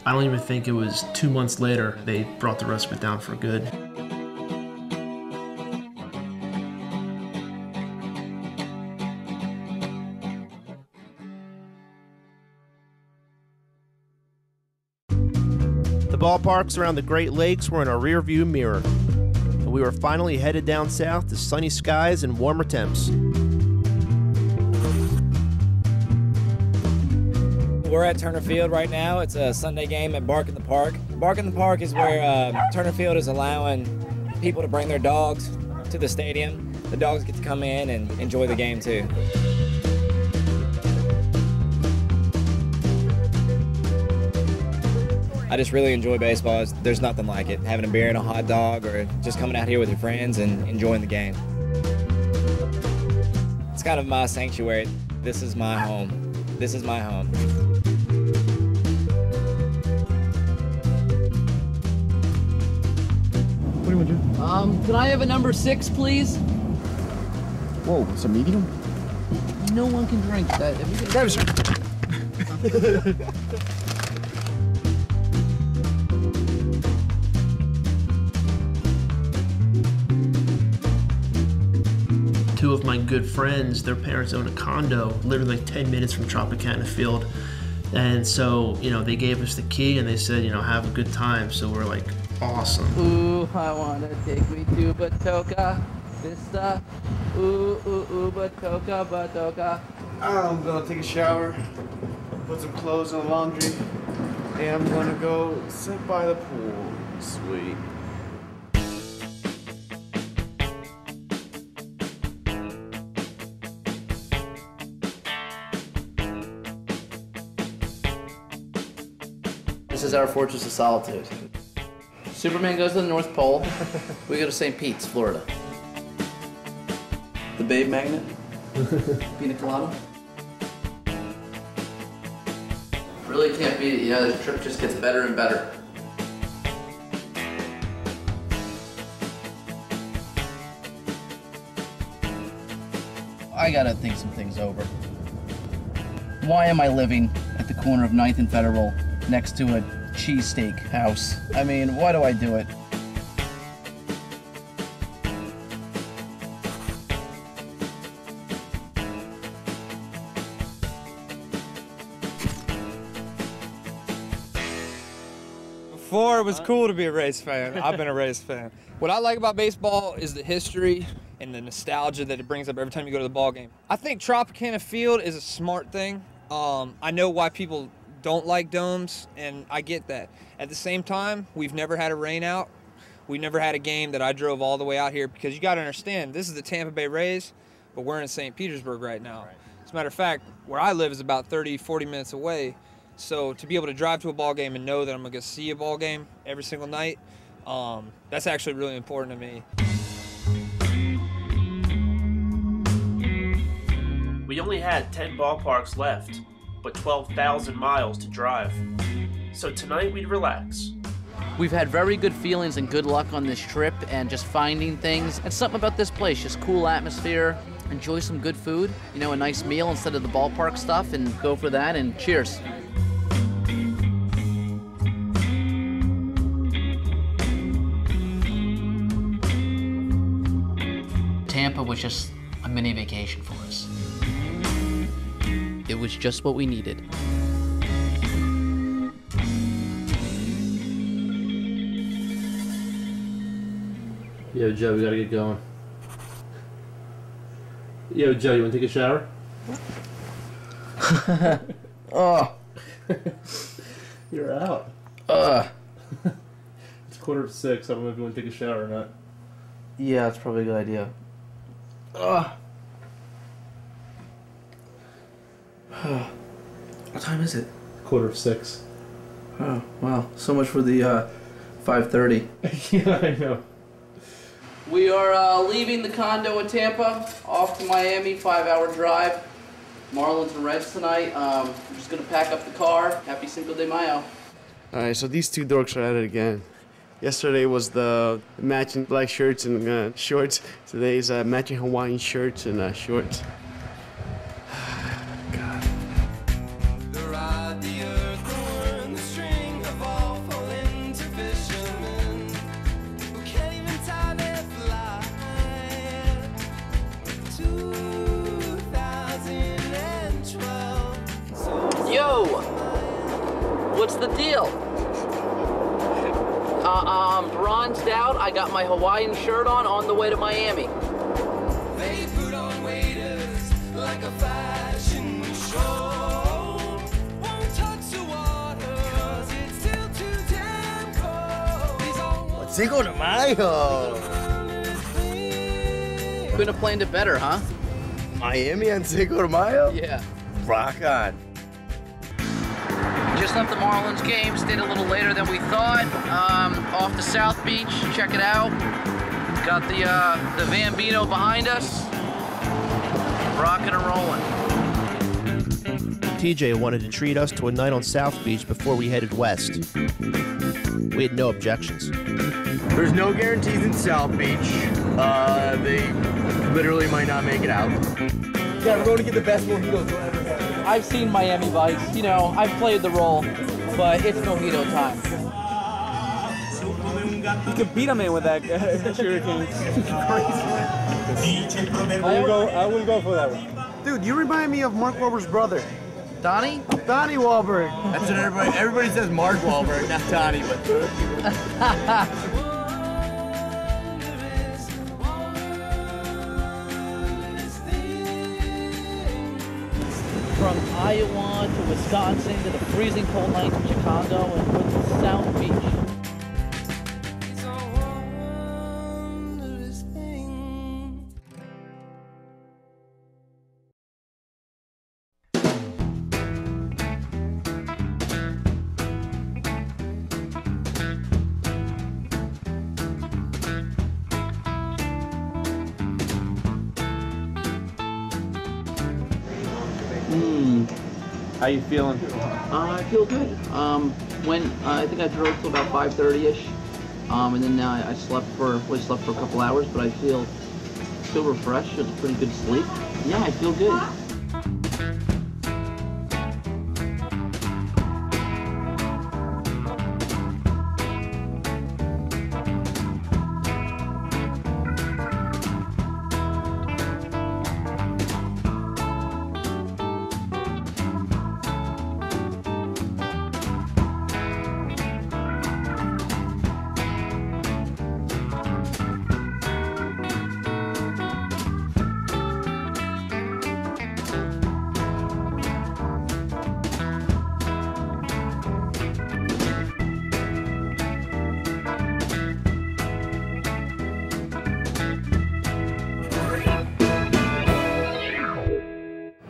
I don't even think it was 2 months later they brought the respite down for good. The ballparks around the Great Lakes were in our rearview mirror, and we were finally headed down south to sunny skies and warmer temps. We're at Turner Field right now. It's a Sunday game at Pnc Park. Pnc Park is where Turner Field is allowing people to bring their dogs to the stadium. The dogs get to come in and enjoy the game too. I just really enjoy baseball. There's nothing like it. Having a beer and a hot dog, or just coming out here with your friends and enjoying the game. It's kind of my sanctuary. This is my home. This is my home. What do you want to do? Can I have a number 6, please? Whoa, it's a medium? No one can drink that. Grab it, sir. Two of my good friends, their parents own a condo literally like 10 minutes from Tropicana Field. And so, you know, they gave us the key and they said, you know, have a good time. So we're like, awesome. Ooh, I wanna take me to Batoka Vista. Ooh, ooh, ooh, Batoka. I'm gonna take a shower, put some clothes in the laundry, and I'm gonna go sit by the pool. Sweet. This is our Fortress of Solitude. Superman goes to the North Pole. We go to St. Pete's, Florida. The Babe Magnet. Pina Colada. Really can't beat it. You know, the trip just gets better and better. I gotta think some things over. Why am I living at the corner of 9th and Federal next to a cheesesteak house? I mean, why do I do it? Before it was cool to be a Rays fan. I've been a Rays fan. What I like about baseball is the history and the nostalgia that it brings up every time you go to the ball game. I think Tropicana Field is a smart thing. I know why people don't like domes, and I get that. At the same time, we've never had a rain out. We never had a game that I drove all the way out here, because you got to understand, this is the Tampa Bay Rays, but we're in St. Petersburg right now. As a matter of fact, where I live is about 30, 40 minutes away. So to be able to drive to a ball game and know that I'm going to see a ball game every single night, that's actually really important to me. We only had 10 ballparks left, but 12,000 miles to drive. So tonight we'd relax. We've had very good feelings and good luck on this trip and just finding things. And something about this place, just cool atmosphere, enjoy some good food, you know, a nice meal instead of the ballpark stuff, and go for that, and cheers. Tampa was just a mini vacation for us. It was just what we needed. Yo, Joe, we gotta get going. Yo, Joe, you wanna take a shower? Oh. You're out. It's 5:45. I don't know if you wanna take a shower or not. Yeah, that's probably a good idea. What time is it? 5:45. Oh, wow. So much for the 5:30. Yeah, I know. We are leaving the condo in Tampa, off to Miami, 5-hour drive. Marlins and Reds tonight. I'm just going to pack up the car. Happy Cinco de Mayo. Alright, so these two dorks are at it again. Yesterday was the matching black shirts and shorts. Today's matching Hawaiian shirts and shorts. God. Yo! What's the deal? I'm bronzed out. I got my Hawaiian shirt on the way to Miami. They put on waiters like a fashion show. Won't Cinco de Mayo. Couldn't have planned it better, huh? Miami on Cinco de Mayo? Yeah. Rock on. Just left the Marlins game, stayed a little later than we thought. Off to South Beach, check it out. Got the Bambino behind us. Rocking and rolling. TJ wanted to treat us to a night on South Beach before we headed west. We had no objections. There's no guarantees in South Beach. They literally might not make it out. Yeah, we're going to get the best mojitos we'll ever have. I've seen Miami Vice. You know, I've played the role, but it's mojito time. You could beat him in with that shuriken. I will go for that one. Dude, you remind me of Mark Wahlberg's brother. Donnie? Donnie Wahlberg. That's what everybody says Mark Wahlberg, not Donnie, but... From Iowa to Wisconsin to the freezing cold nights in Chicago and with South Beach. How you feeling? I feel good. I think I drove till about 5:30ish, and then I slept for a couple hours, but I feel refreshed. It's a pretty good sleep. Yeah, I feel good.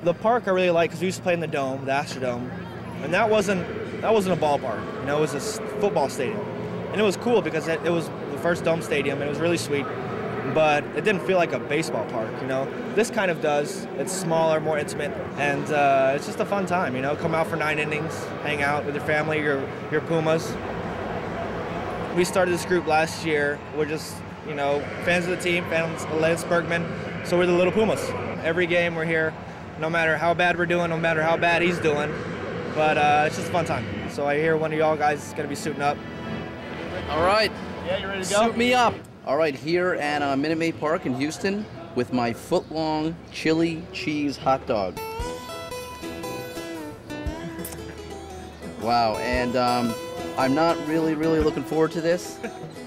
The park I really like because we used to play in the Dome, the Astrodome, and that wasn't a ballpark. You know, it was a football stadium, and it was cool because it was the first Dome stadium, and it was really sweet. But it didn't feel like a baseball park. You know, this kind of does. It's smaller, more intimate, and it's just a fun time. You know, come out for 9 innings, hang out with your family, your Pumas. We started this group last year. We're just, you know, fans of the team, fans of Lance Bergman, so we're the Little Pumas. Every game we're here. No matter how bad we're doing, no matter how bad he's doing, but it's just a fun time. So I hear one of y'all guys is gonna be suiting up. All right. Yeah, you ready to go? Suit me up. All right, here at Pnc Park in Houston with my foot-long chili cheese hot dog. Wow, and I'm not really looking forward to this.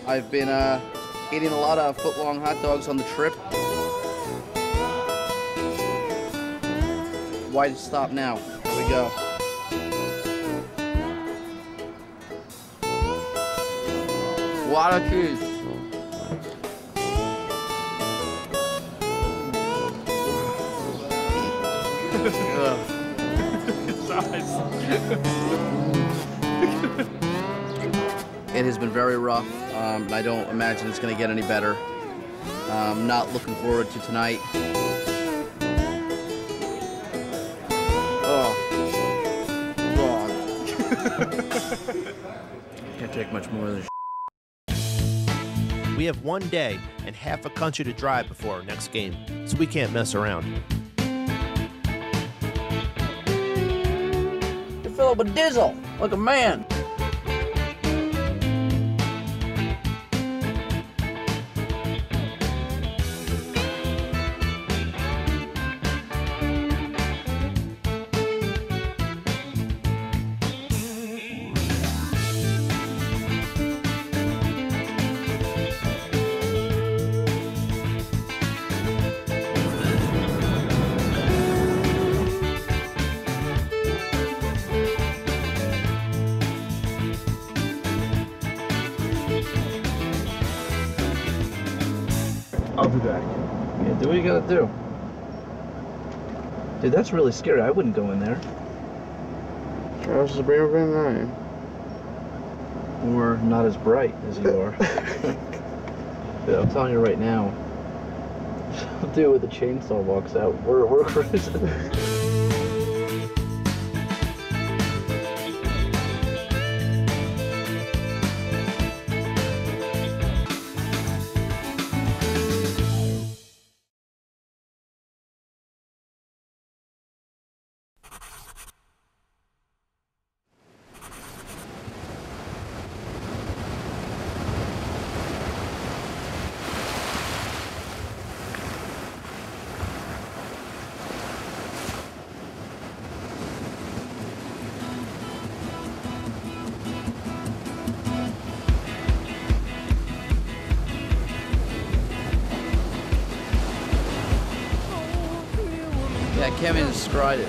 I've been eating a lot of foot-long hot dogs on the trip. Why stop now? Here we go. Lot of cheese. It has been very rough. I don't imagine it's going to get any better. I'm not looking forward to tonight. Can't take much more of this. We have 1 day and half a country to drive before our next game, so we can't mess around. You fill up with diesel, like a man. be back. Yeah, do what you gotta do. Dude, that's really scary. I wouldn't go in there. Travis is a braver man than I am. Or not as bright as you are. Dude, I'm telling you right now. Dude with the chainsaw walks out. We're cruising. Yeah, I can't even describe it.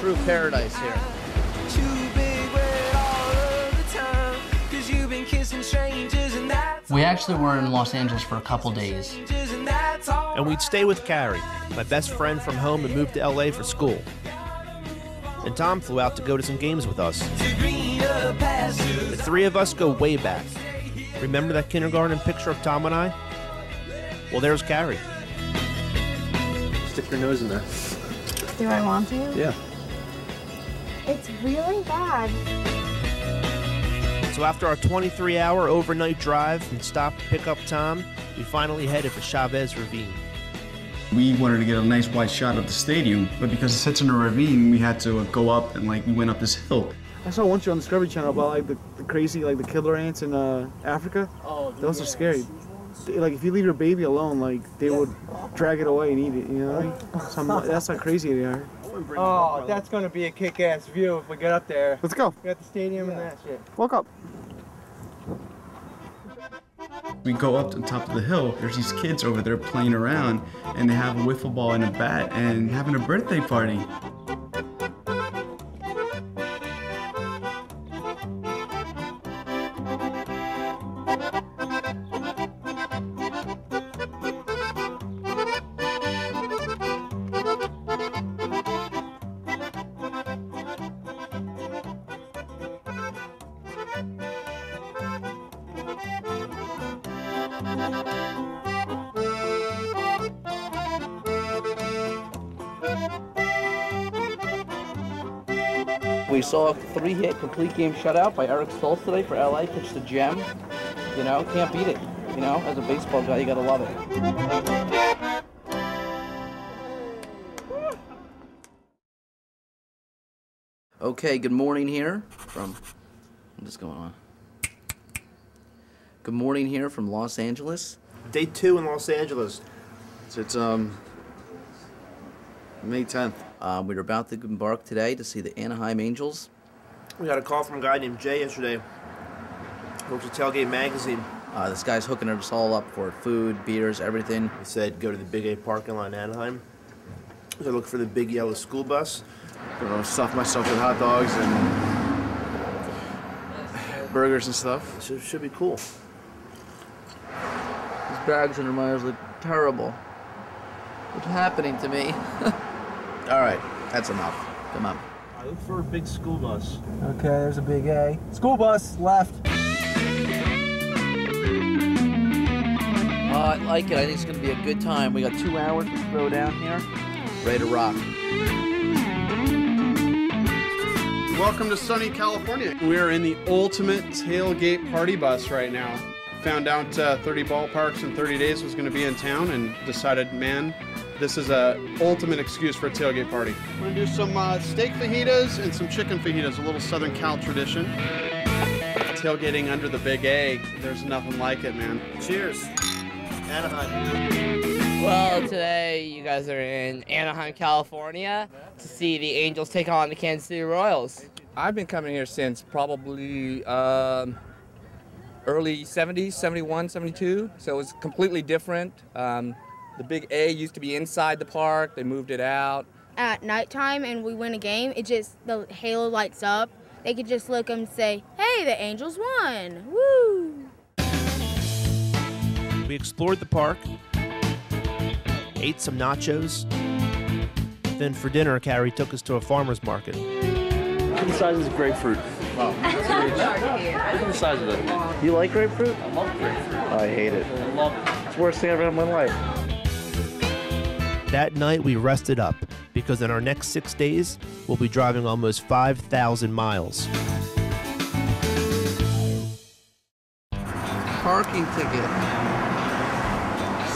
True paradise here. We actually were in Los Angeles for a couple days. And we'd stay with Carrie, my best friend from home and moved to LA for school. And Tom flew out to go to some games with us. The three of us go way back. Remember that kindergarten picture of Tom and I? Well, there's Carrie. Stick your nose in there. Do I want to? Yeah. It's really bad. So after our 23-hour overnight drive and stop to pick up Tom, we finally headed for Chavez Ravine. We wanted to get a nice wide shot of the stadium, but because it sits in a ravine, we had to go up and we went up this hill. I saw one show on Discovery Channel about the crazy the killer ants in Africa. Oh, those are scary. If you leave your baby alone, they would drag it away and eat it. You know what I mean? That's how crazy they are. Oh, that's gonna be a kick-ass view if we get up there. Let's go. We got the stadium and that shit. Walk up. We go up to the top of the hill, there's these kids over there playing around, and they have a wiffle ball and a bat and having a birthday party. We saw a 3-hit complete game shutout by Eric Stoltz today for LA. Pitched a gem. You know, can't beat it. You know, as a baseball guy, you gotta love it. Okay, good morning here from. What is going on? Good morning here from Los Angeles. Day 2 in Los Angeles. It's May 10th. We were about to embark today to see the Anaheim Angels. We got a call from a guy named Jay yesterday. Works at Tailgate Magazine. This guy's hooking us all up for food, beers, everything. He said go to the Big A parking lot in Anaheim. Go look for the big yellow school bus. Gonna stuff myself with hot dogs and burgers and stuff. Should be cool. These bags under my eyes look terrible. What's happening to me? All right, that's enough. Come on. I look for a big school bus. Okay, there's a big A. School bus, left. I like it. I think it's going to be a good time. We got 2 hours to throw down here. Ready to rock. Welcome to sunny California. We're in the ultimate tailgate party bus right now. Found out 30 ballparks in 30 days was going to be in town and decided, man, this is a ultimate excuse for a tailgate party. We're going to do some steak fajitas and some chicken fajitas, a little Southern Cal tradition. Tailgating under the Big A, there's nothing like it, man. Cheers. Anaheim. Well, today you guys are in Anaheim, California to see the Angels take on the Kansas City Royals. I've been coming here since probably early 70s, 71, 72, so it's completely different. The Big A used to be inside the park, they moved it out. At nighttime and we win a game, the halo lights up. They could just look and say, hey, the Angels won, woo! We explored the park, ate some nachos. Then for dinner, Carrie took us to a farmer's market. Look at the size of this grapefruit. Wow. Look at the size of it. You like grapefruit? I love grapefruit. I hate it. I love it. It's the worst thing I've ever had in my life. That night, we rested up because in our next 6 days, we'll be driving almost 5,000 miles. Parking ticket.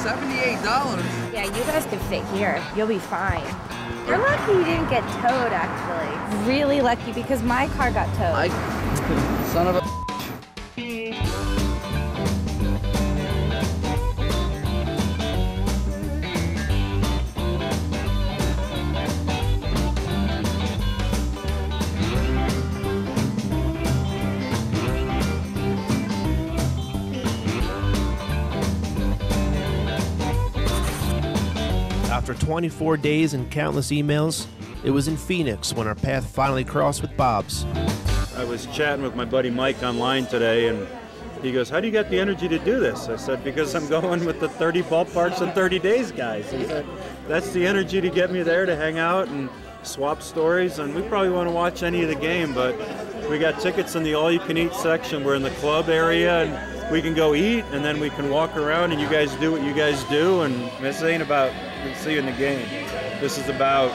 $78. Yeah, you guys could fit here. You'll be fine. You're lucky you didn't get towed, actually. Really lucky because my car got towed. Son of a... After 24 days and countless emails, it was in Phoenix when our path finally crossed with Bob's. I was chatting with my buddy Mike online today, and he goes, "How do you get the energy to do this?" I said, "Because I'm going with the 30 ballparks in 30 days, guys." He said, "That's the energy to get me there to hang out and swap stories, and we probably want to watch any of the game, but we got tickets in the all-you-can-eat section. We're in the club area, and we can go eat, and then we can walk around, and you guys do what you guys do, and this ain't about seeing the game. This is about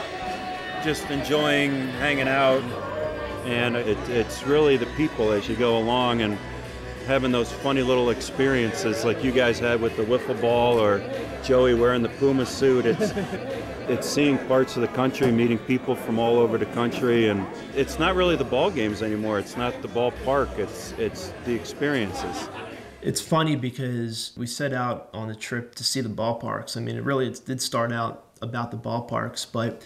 just enjoying hanging out, and it's really the people as you go along and having those funny little experiences like you guys had with the wiffle ball or Joey wearing the Puma suit. It's seeing parts of the country, meeting people from all over the country, and it's not really the ball games anymore. It's not the ballpark. It's the experiences. It's funny because we set out on the trip to see the ballparks. I mean, it did start out about the ballparks, but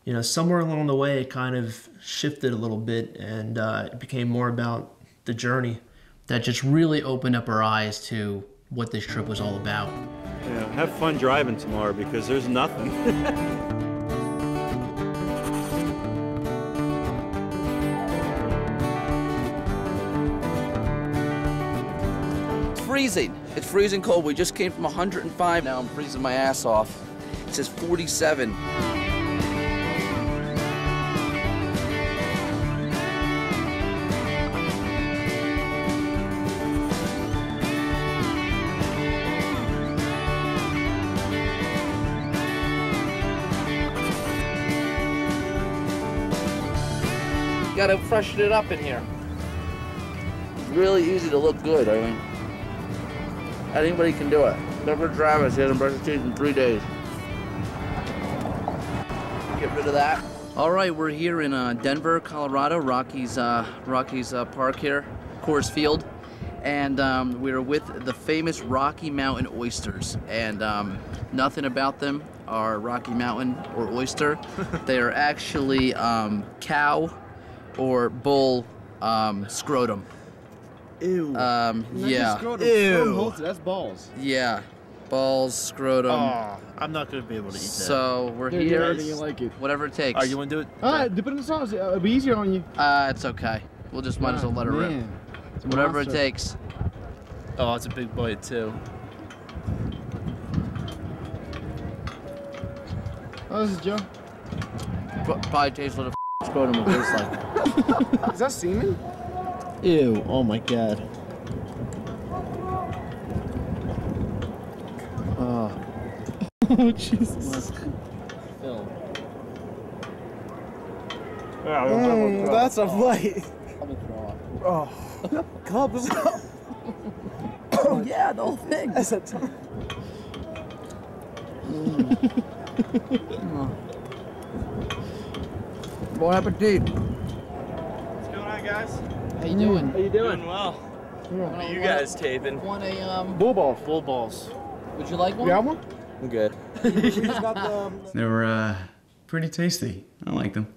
you know, somewhere along the way, it kind of shifted a little bit, and it became more about the journey. That just really opened up our eyes to what this trip was all about. Yeah, have fun driving tomorrow because there's nothing. Freezing. It's freezing cold. We just came from 105. Now I'm freezing my ass off. It says 47. Gotta freshen it up in here. It's really easy to look good. I mean, anybody can do it. Never Travis, he hasn't brushed his teeth in 3 days. Get rid of that. All right, we're here in Denver, Colorado, Rockies Park here, Coors Field, and we're with the famous Rocky Mountain oysters. And nothing about them are Rocky Mountain or oyster. They are actually cow or bull scrotum. Ew. Yeah. Scrotum. Ew. That's balls. Yeah. Balls, scrotum. Oh, I'm not gonna be able to eat that. So we're Dude, here. you like it. Whatever it takes. Are you gonna do it? Alright, dip it in the sauce. It'll be easier on you. It's okay. We'll just might as well let it rip. It's a Whatever it monster. takes. Oh, it's a big bite too. Oh, this is Joe. Probably tastes what a scrotum will taste like. Is that semen? Ew, oh my god. Oh. Oh, Jesus. That's a bite. Oh. God, this Oh, yeah, the whole thing. That's a ton. Bon appetit. What's going on, guys? How you doing? How you doing? Doing well. What are you guys taping? Want a bull balls. Bull balls. Would you like one? You got one? I'm good. They were pretty tasty. I like them.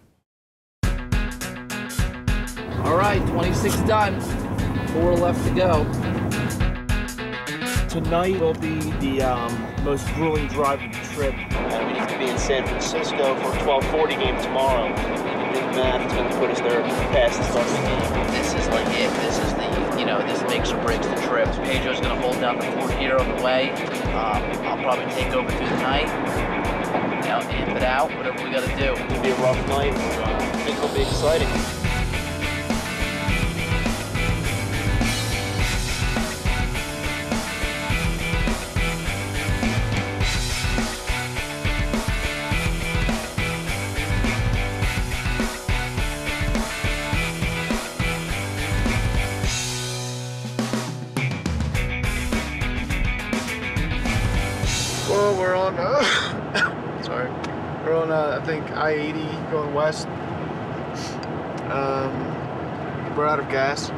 All right, 26 done. 4 left to go. Tonight will be the most grueling drive of the trip. We need to be in San Francisco for a 12:40 game tomorrow. big math is going to put us there past the start of the game. This is like it. This is the, this makes or breaks the trip. Pedro's going to hold down the fort here on the way. I'll probably take over through the night. Amp it out, whatever we got to do. It's going to be a rough night. I think it'll be exciting. Well, we're on, sorry, we're on, I think, I-80 going west. We're out of gas.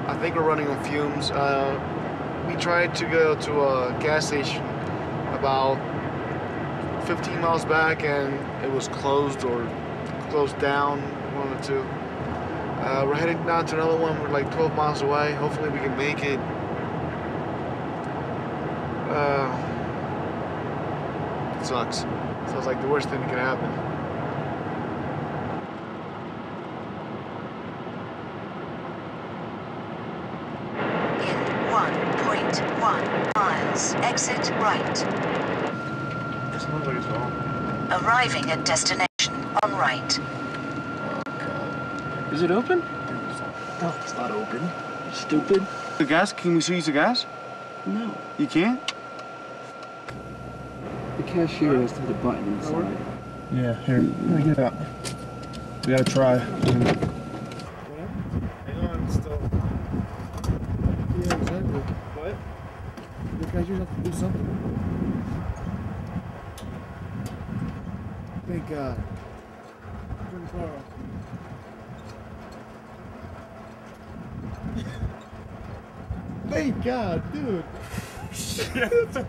I think we're running on fumes. We tried to go to a gas station about 15 miles back and it was closed or closed down, one of the two. We're heading down to another one. We're like 12 miles away. Hopefully we can make it. It sucks. Sounds like the worst thing that could happen. In 1.1 miles, exit right. It sounds like it's wrong. Arriving at destination on right. Is it open? No, it's not open. Stupid. The gas? Can we use the gas? No. You can't? The cashier has to hit a button inside. Yeah, here. Let me get out. We gotta try. Hang on, still. Yeah, exactly. What? The cashier has to do something. Thank God. Turn the car off. Thank God, dude. Shit.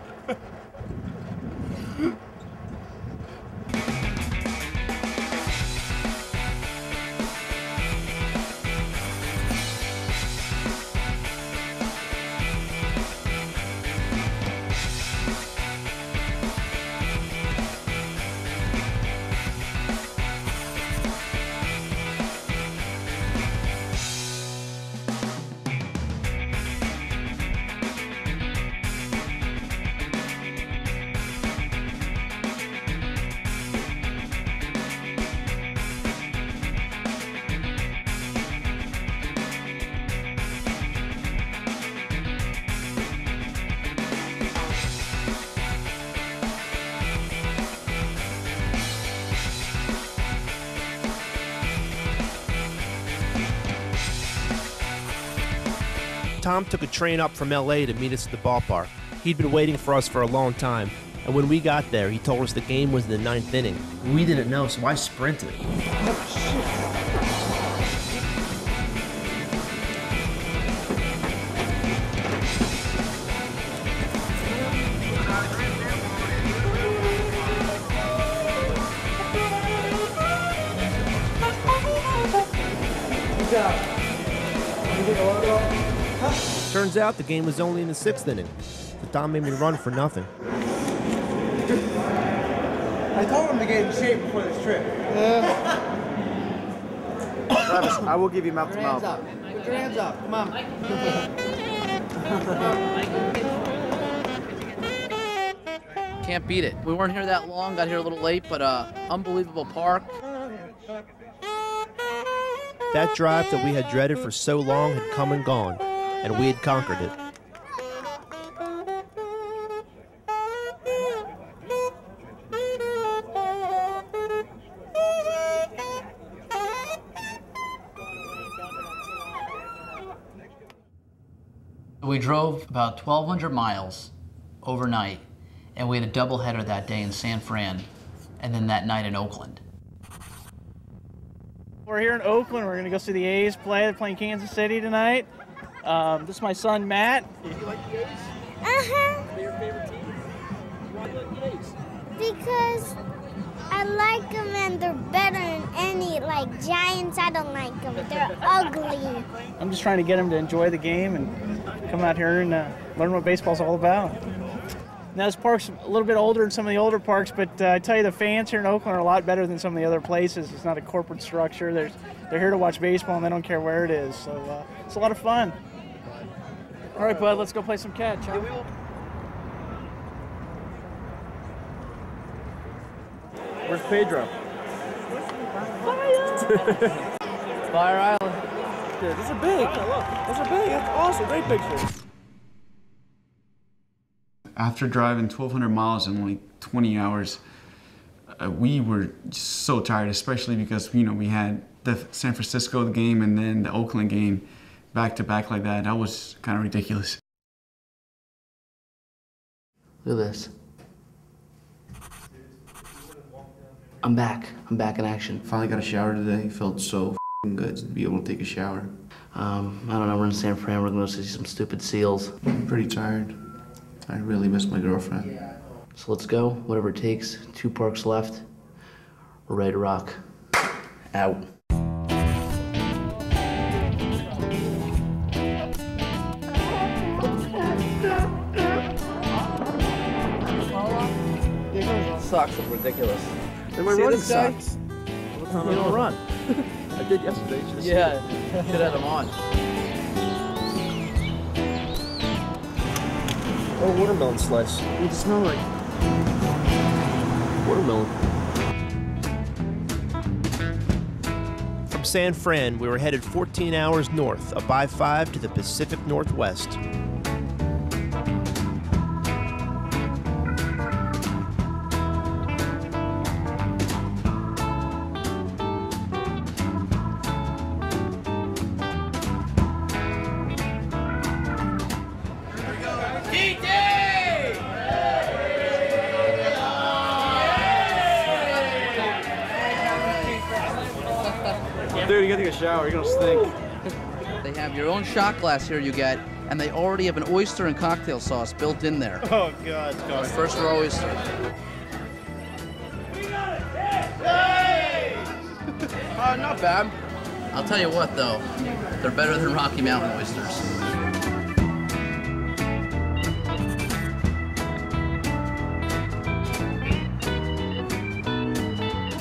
Tom took a train up from LA to meet us at the ballpark. He'd been waiting for us for a long time, and when we got there, he told us the game was in the 9th inning. We didn't know, so I sprinted. Turns out the game was only in the 6th inning, so Tom made me run for nothing. I told him to get in shape before this trip. Travis, I will give you mouth to mouth. Put your hands up. Come on. Can't beat it. We weren't here that long, got here a little late, but unbelievable park. That drive that we had dreaded for so long had come and gone, and we had conquered it. We drove about 1,200 miles overnight, and we had a doubleheader that day in San Fran, and then that night in Oakland. We're here in Oakland. We're going to go see the A's play. They're playing Kansas City tonight. This is my son, Matt. Do you like the A's? Uh-huh. What are your favorite teams? Why do you like the A's? Because I like them and they're better than any, like, Giants. I don't like them. They're ugly. I'm just trying to get him to enjoy the game and come out here and learn what baseball's all about. Now, this park's a little bit older than some of the older parks, but I tell you, the fans here in Oakland are a lot better than some of the other places. It's not a corporate structure. They're here to watch baseball, and they don't care where it is. So it's a lot of fun. All right, bud, let's go play some catch. Huh? Where's Pedro? Fire Island. Dude, those are big. Those are big. That's awesome. Great picture. After driving 1,200 miles in like 20 hours, we were just so tired, especially because, you know, we had the San Francisco game and then the Oakland game back to back like that. That was kind of ridiculous. Look at this. I'm back. I'm back in action. Finally got a shower today. Felt so good to be able to take a shower. I don't know, we're in San Fran. We're going to see some stupid seals. I'm pretty tired. I really miss my girlfriend. So let's go, whatever it takes. 2 parks left. We're ready to rock. Out. Socks look ridiculous. They're my running socks. You don't run. I did yesterday. Yeah, should have them on. Oh, watermelon slice. What does it smell like? Watermelon. From San Fran, we were headed 14 hours north, a by-5 to the Pacific Northwest. Dude, you gotta take a shower. You're gonna stink. They have your own shot glass here you get, and they already have an oyster and cocktail sauce built in there. Oh, God. First row oyster. Not bad. I'll tell you what, though. They're better than Rocky Mountain oysters.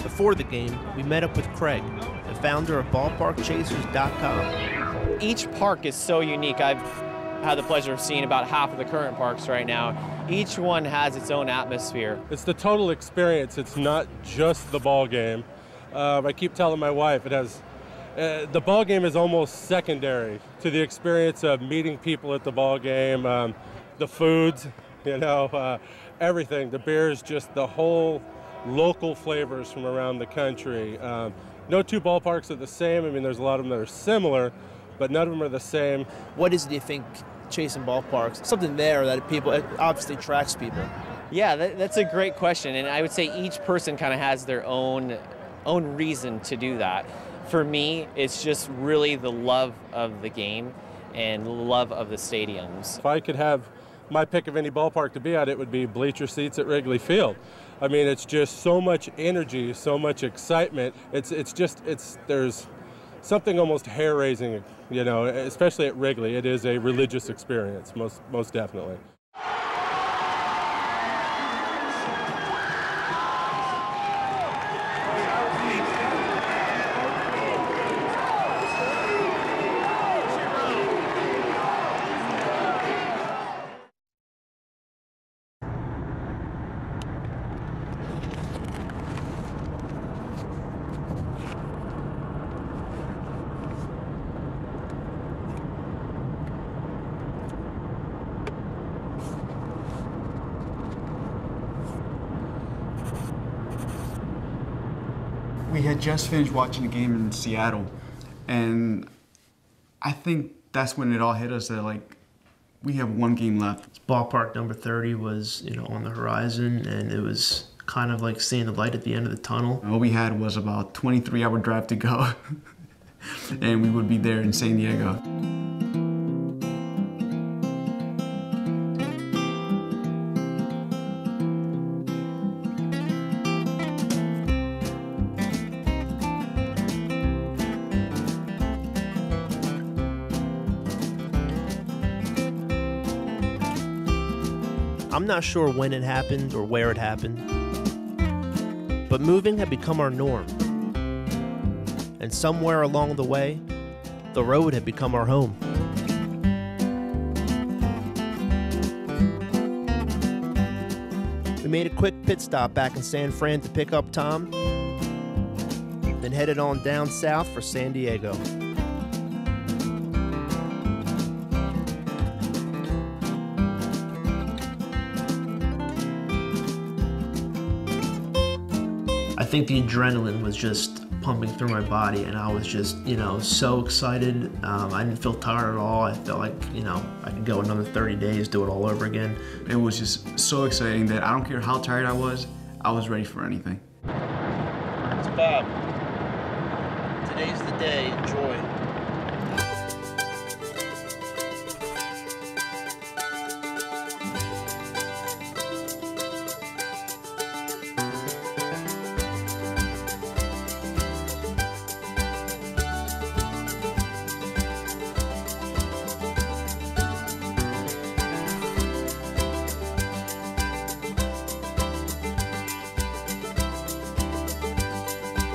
Before the game, we met up with Craig, the founder of BallparkChasers.com. Each park is so unique. I've had the pleasure of seeing about half of the current parks right now. Each one has its own atmosphere. It's the total experience. It's not just the ball game. I keep telling my wife it has. The ball game is almost secondary to the experience of meeting people at the ball game, the foods, everything. The beers, just the whole local flavors from around the country. No 2 ballparks are the same. I mean, there's a lot of them that are similar, but none of them are the same. What is it, do you think, chasing ballparks? Something there that it obviously attracts people. Yeah, that's a great question, and I would say each person kind of has their own reason to do that. For me, it's just really the love of the game and love of the stadiums. If I could have my pick of any ballpark to be at, it would be bleacher seats at Wrigley Field. I mean, it's just so much energy, so much excitement. There's something almost hair-raising, especially at Wrigley. It is a religious experience, most definitely. We had just finished watching the game in Seattle, and I think that's when it all hit us that, like, we have 1 game left. Ballpark number 30 was, on the horizon, and it was kind of like seeing the light at the end of the tunnel. All we had was about 23-hour drive to go, and we would be there in San Diego. I'm not sure when it happened or where it happened, but moving had become our norm. And somewhere along the way, the road had become our home. We made a quick pit stop back in San Fran to pick up Tom, then headed on down south for San Diego. I think the adrenaline was just pumping through my body, and I was just, so excited. I didn't feel tired at all. I felt like, I could go another 30 days, do it all over again. It was just so exciting that I don't care how tired I was ready for anything. It's Bob. Today's the day. Enjoy.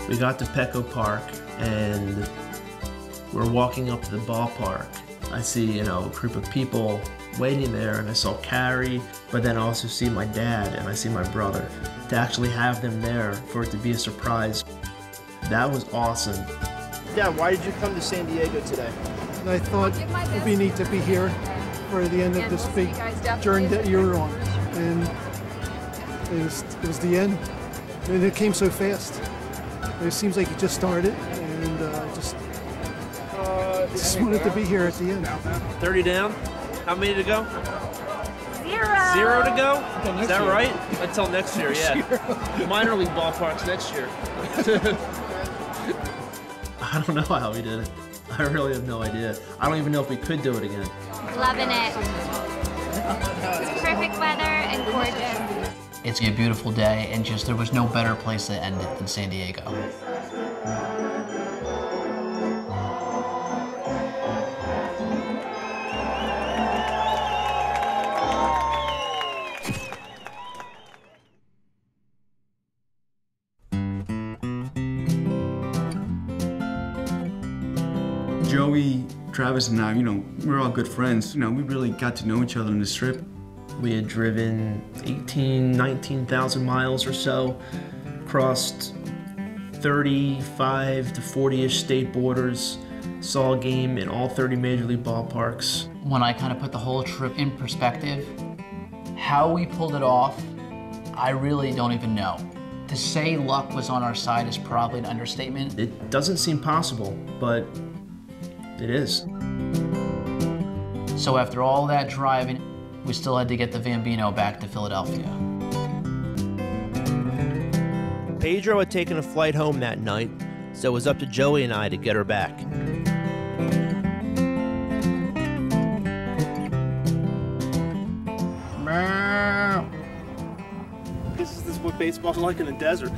We got to Petco Park and we're walking up to the ballpark. I see, a group of people waiting there, and I saw Carrie, but then I also see my dad and I see my brother. To actually have them there, for it to be a surprise, that was awesome. Dad, why did you come to San Diego today? And I thought it would be neat to be here for the end of this big journey that you're on. And it was the end. And it came so fast. It seems like it just started, and just wanted to be here at the end. 30 down. How many to go? 0. 0 to go? Is that right? Until next year, yeah. Minor league ballparks next year. I don't know how we did it. I really have no idea. I don't even know if we could do it again. Loving it. It's perfect weather and gorgeous. It's a beautiful day, and just there was no better place to end it than San Diego. Joey, Travis, and I, we're all good friends. We really got to know each other on this trip. We had driven 19,000 miles or so, crossed 35 to 40-ish state borders, saw a game in all 30 major league ballparks. When I kind of put the whole trip in perspective, how we pulled it off, I really don't even know. To say luck was on our side is probably an understatement. It doesn't seem possible, but it is. So after all that driving, we still had to get the Bambino back to Philadelphia. Pedro had taken a flight home that night, so it was up to Joey and I to get her back. This is what baseball's like in the desert.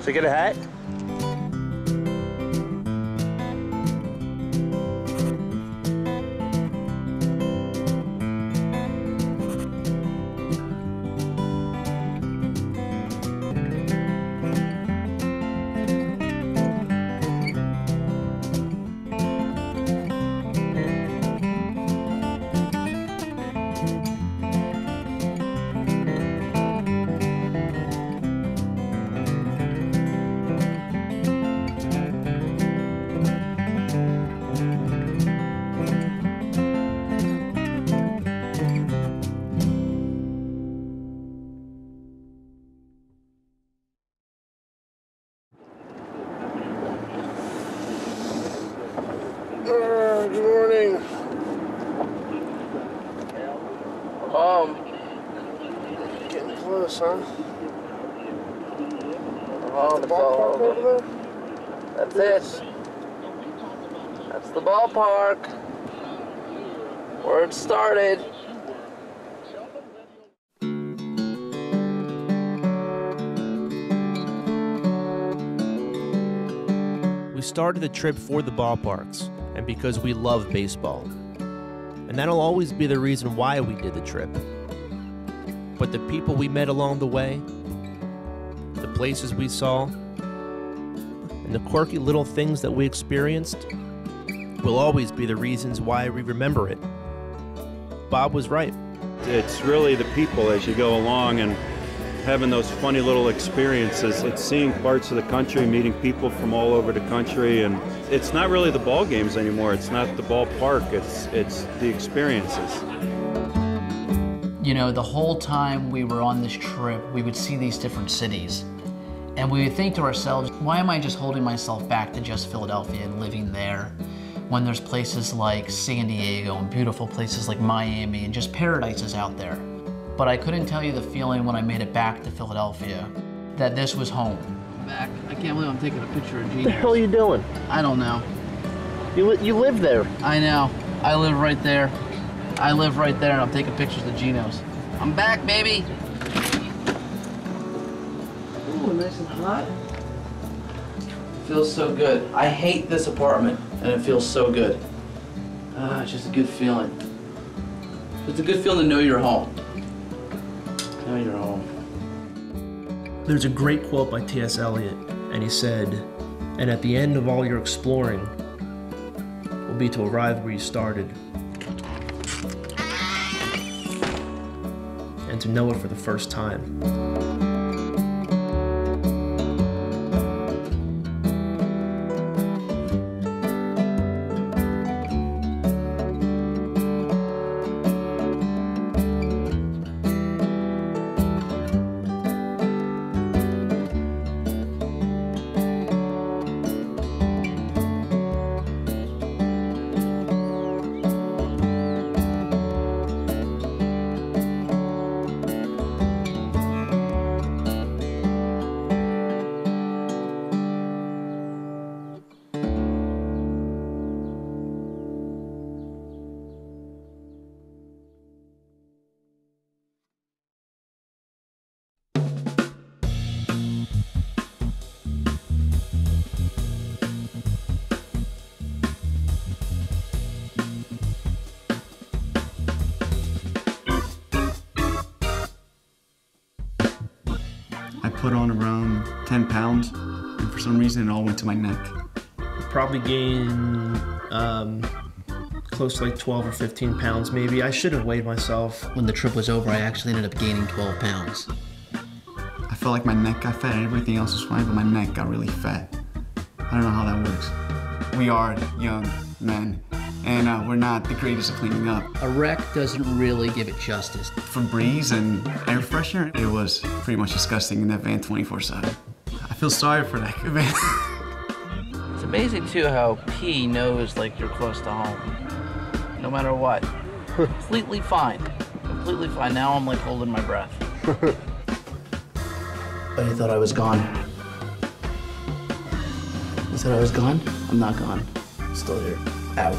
So get a hat? Good morning. Getting close, huh? The ballpark over there? That's it. That's the ballpark. Where it started. We started the trip for the ballparks and because we love baseball. And that'll always be the reason why we did the trip. But the people we met along the way, the places we saw, and the quirky little things that we experienced will always be the reasons why we remember it. Bob was right. It's really the people as you go along and having those funny little experiences. It's seeing parts of the country, meeting people from all over the country, and it's not really the ball games anymore. It's not the ballpark, it's the experiences. You know, the whole time we were on this trip, we would see these different cities. And we would think to ourselves, why am I just holding myself back to just Philadelphia and living there when there's places like San Diego and beautiful places like Miami and just paradises out there? But I couldn't tell you the feeling when I made it back to Philadelphia that this was home. I'm back. I can't believe I'm taking a picture of Gino. What the hell are you doing? I don't know. You live there. I know. I live right there. I live right there and I'm taking pictures of Gino's. I'm back, baby. Ooh, nice and hot. Feels so good. I hate this apartment and it feels so good. It's just a good feeling. It's a good feeling to know you're home. Know you're home. There's a great quote by T.S. Eliot, and he said, "And at the end of all your exploring will be to arrive where you started, and to know it for the first time." I put on around 10 pounds, and for some reason it all went to my neck. Probably gained close to like 12 or 15 pounds maybe. I should have weighed myself. When the trip was over, I actually ended up gaining 12 pounds. I felt like my neck got fat, everything else was fine, but my neck got really fat. I don't know how that works. We are young men, and we're not the greatest at cleaning up. A wreck doesn't really give it justice. Febreze and air freshener, it was pretty much disgusting in that van 24/7. I feel sorry for that van. It's amazing too how pee knows like you're close to home. No matter what. Completely fine. Completely fine. Now I'm like holding my breath. Oh, you thought I was gone? You thought I was gone? I'm not gone. I'm still here. Ow.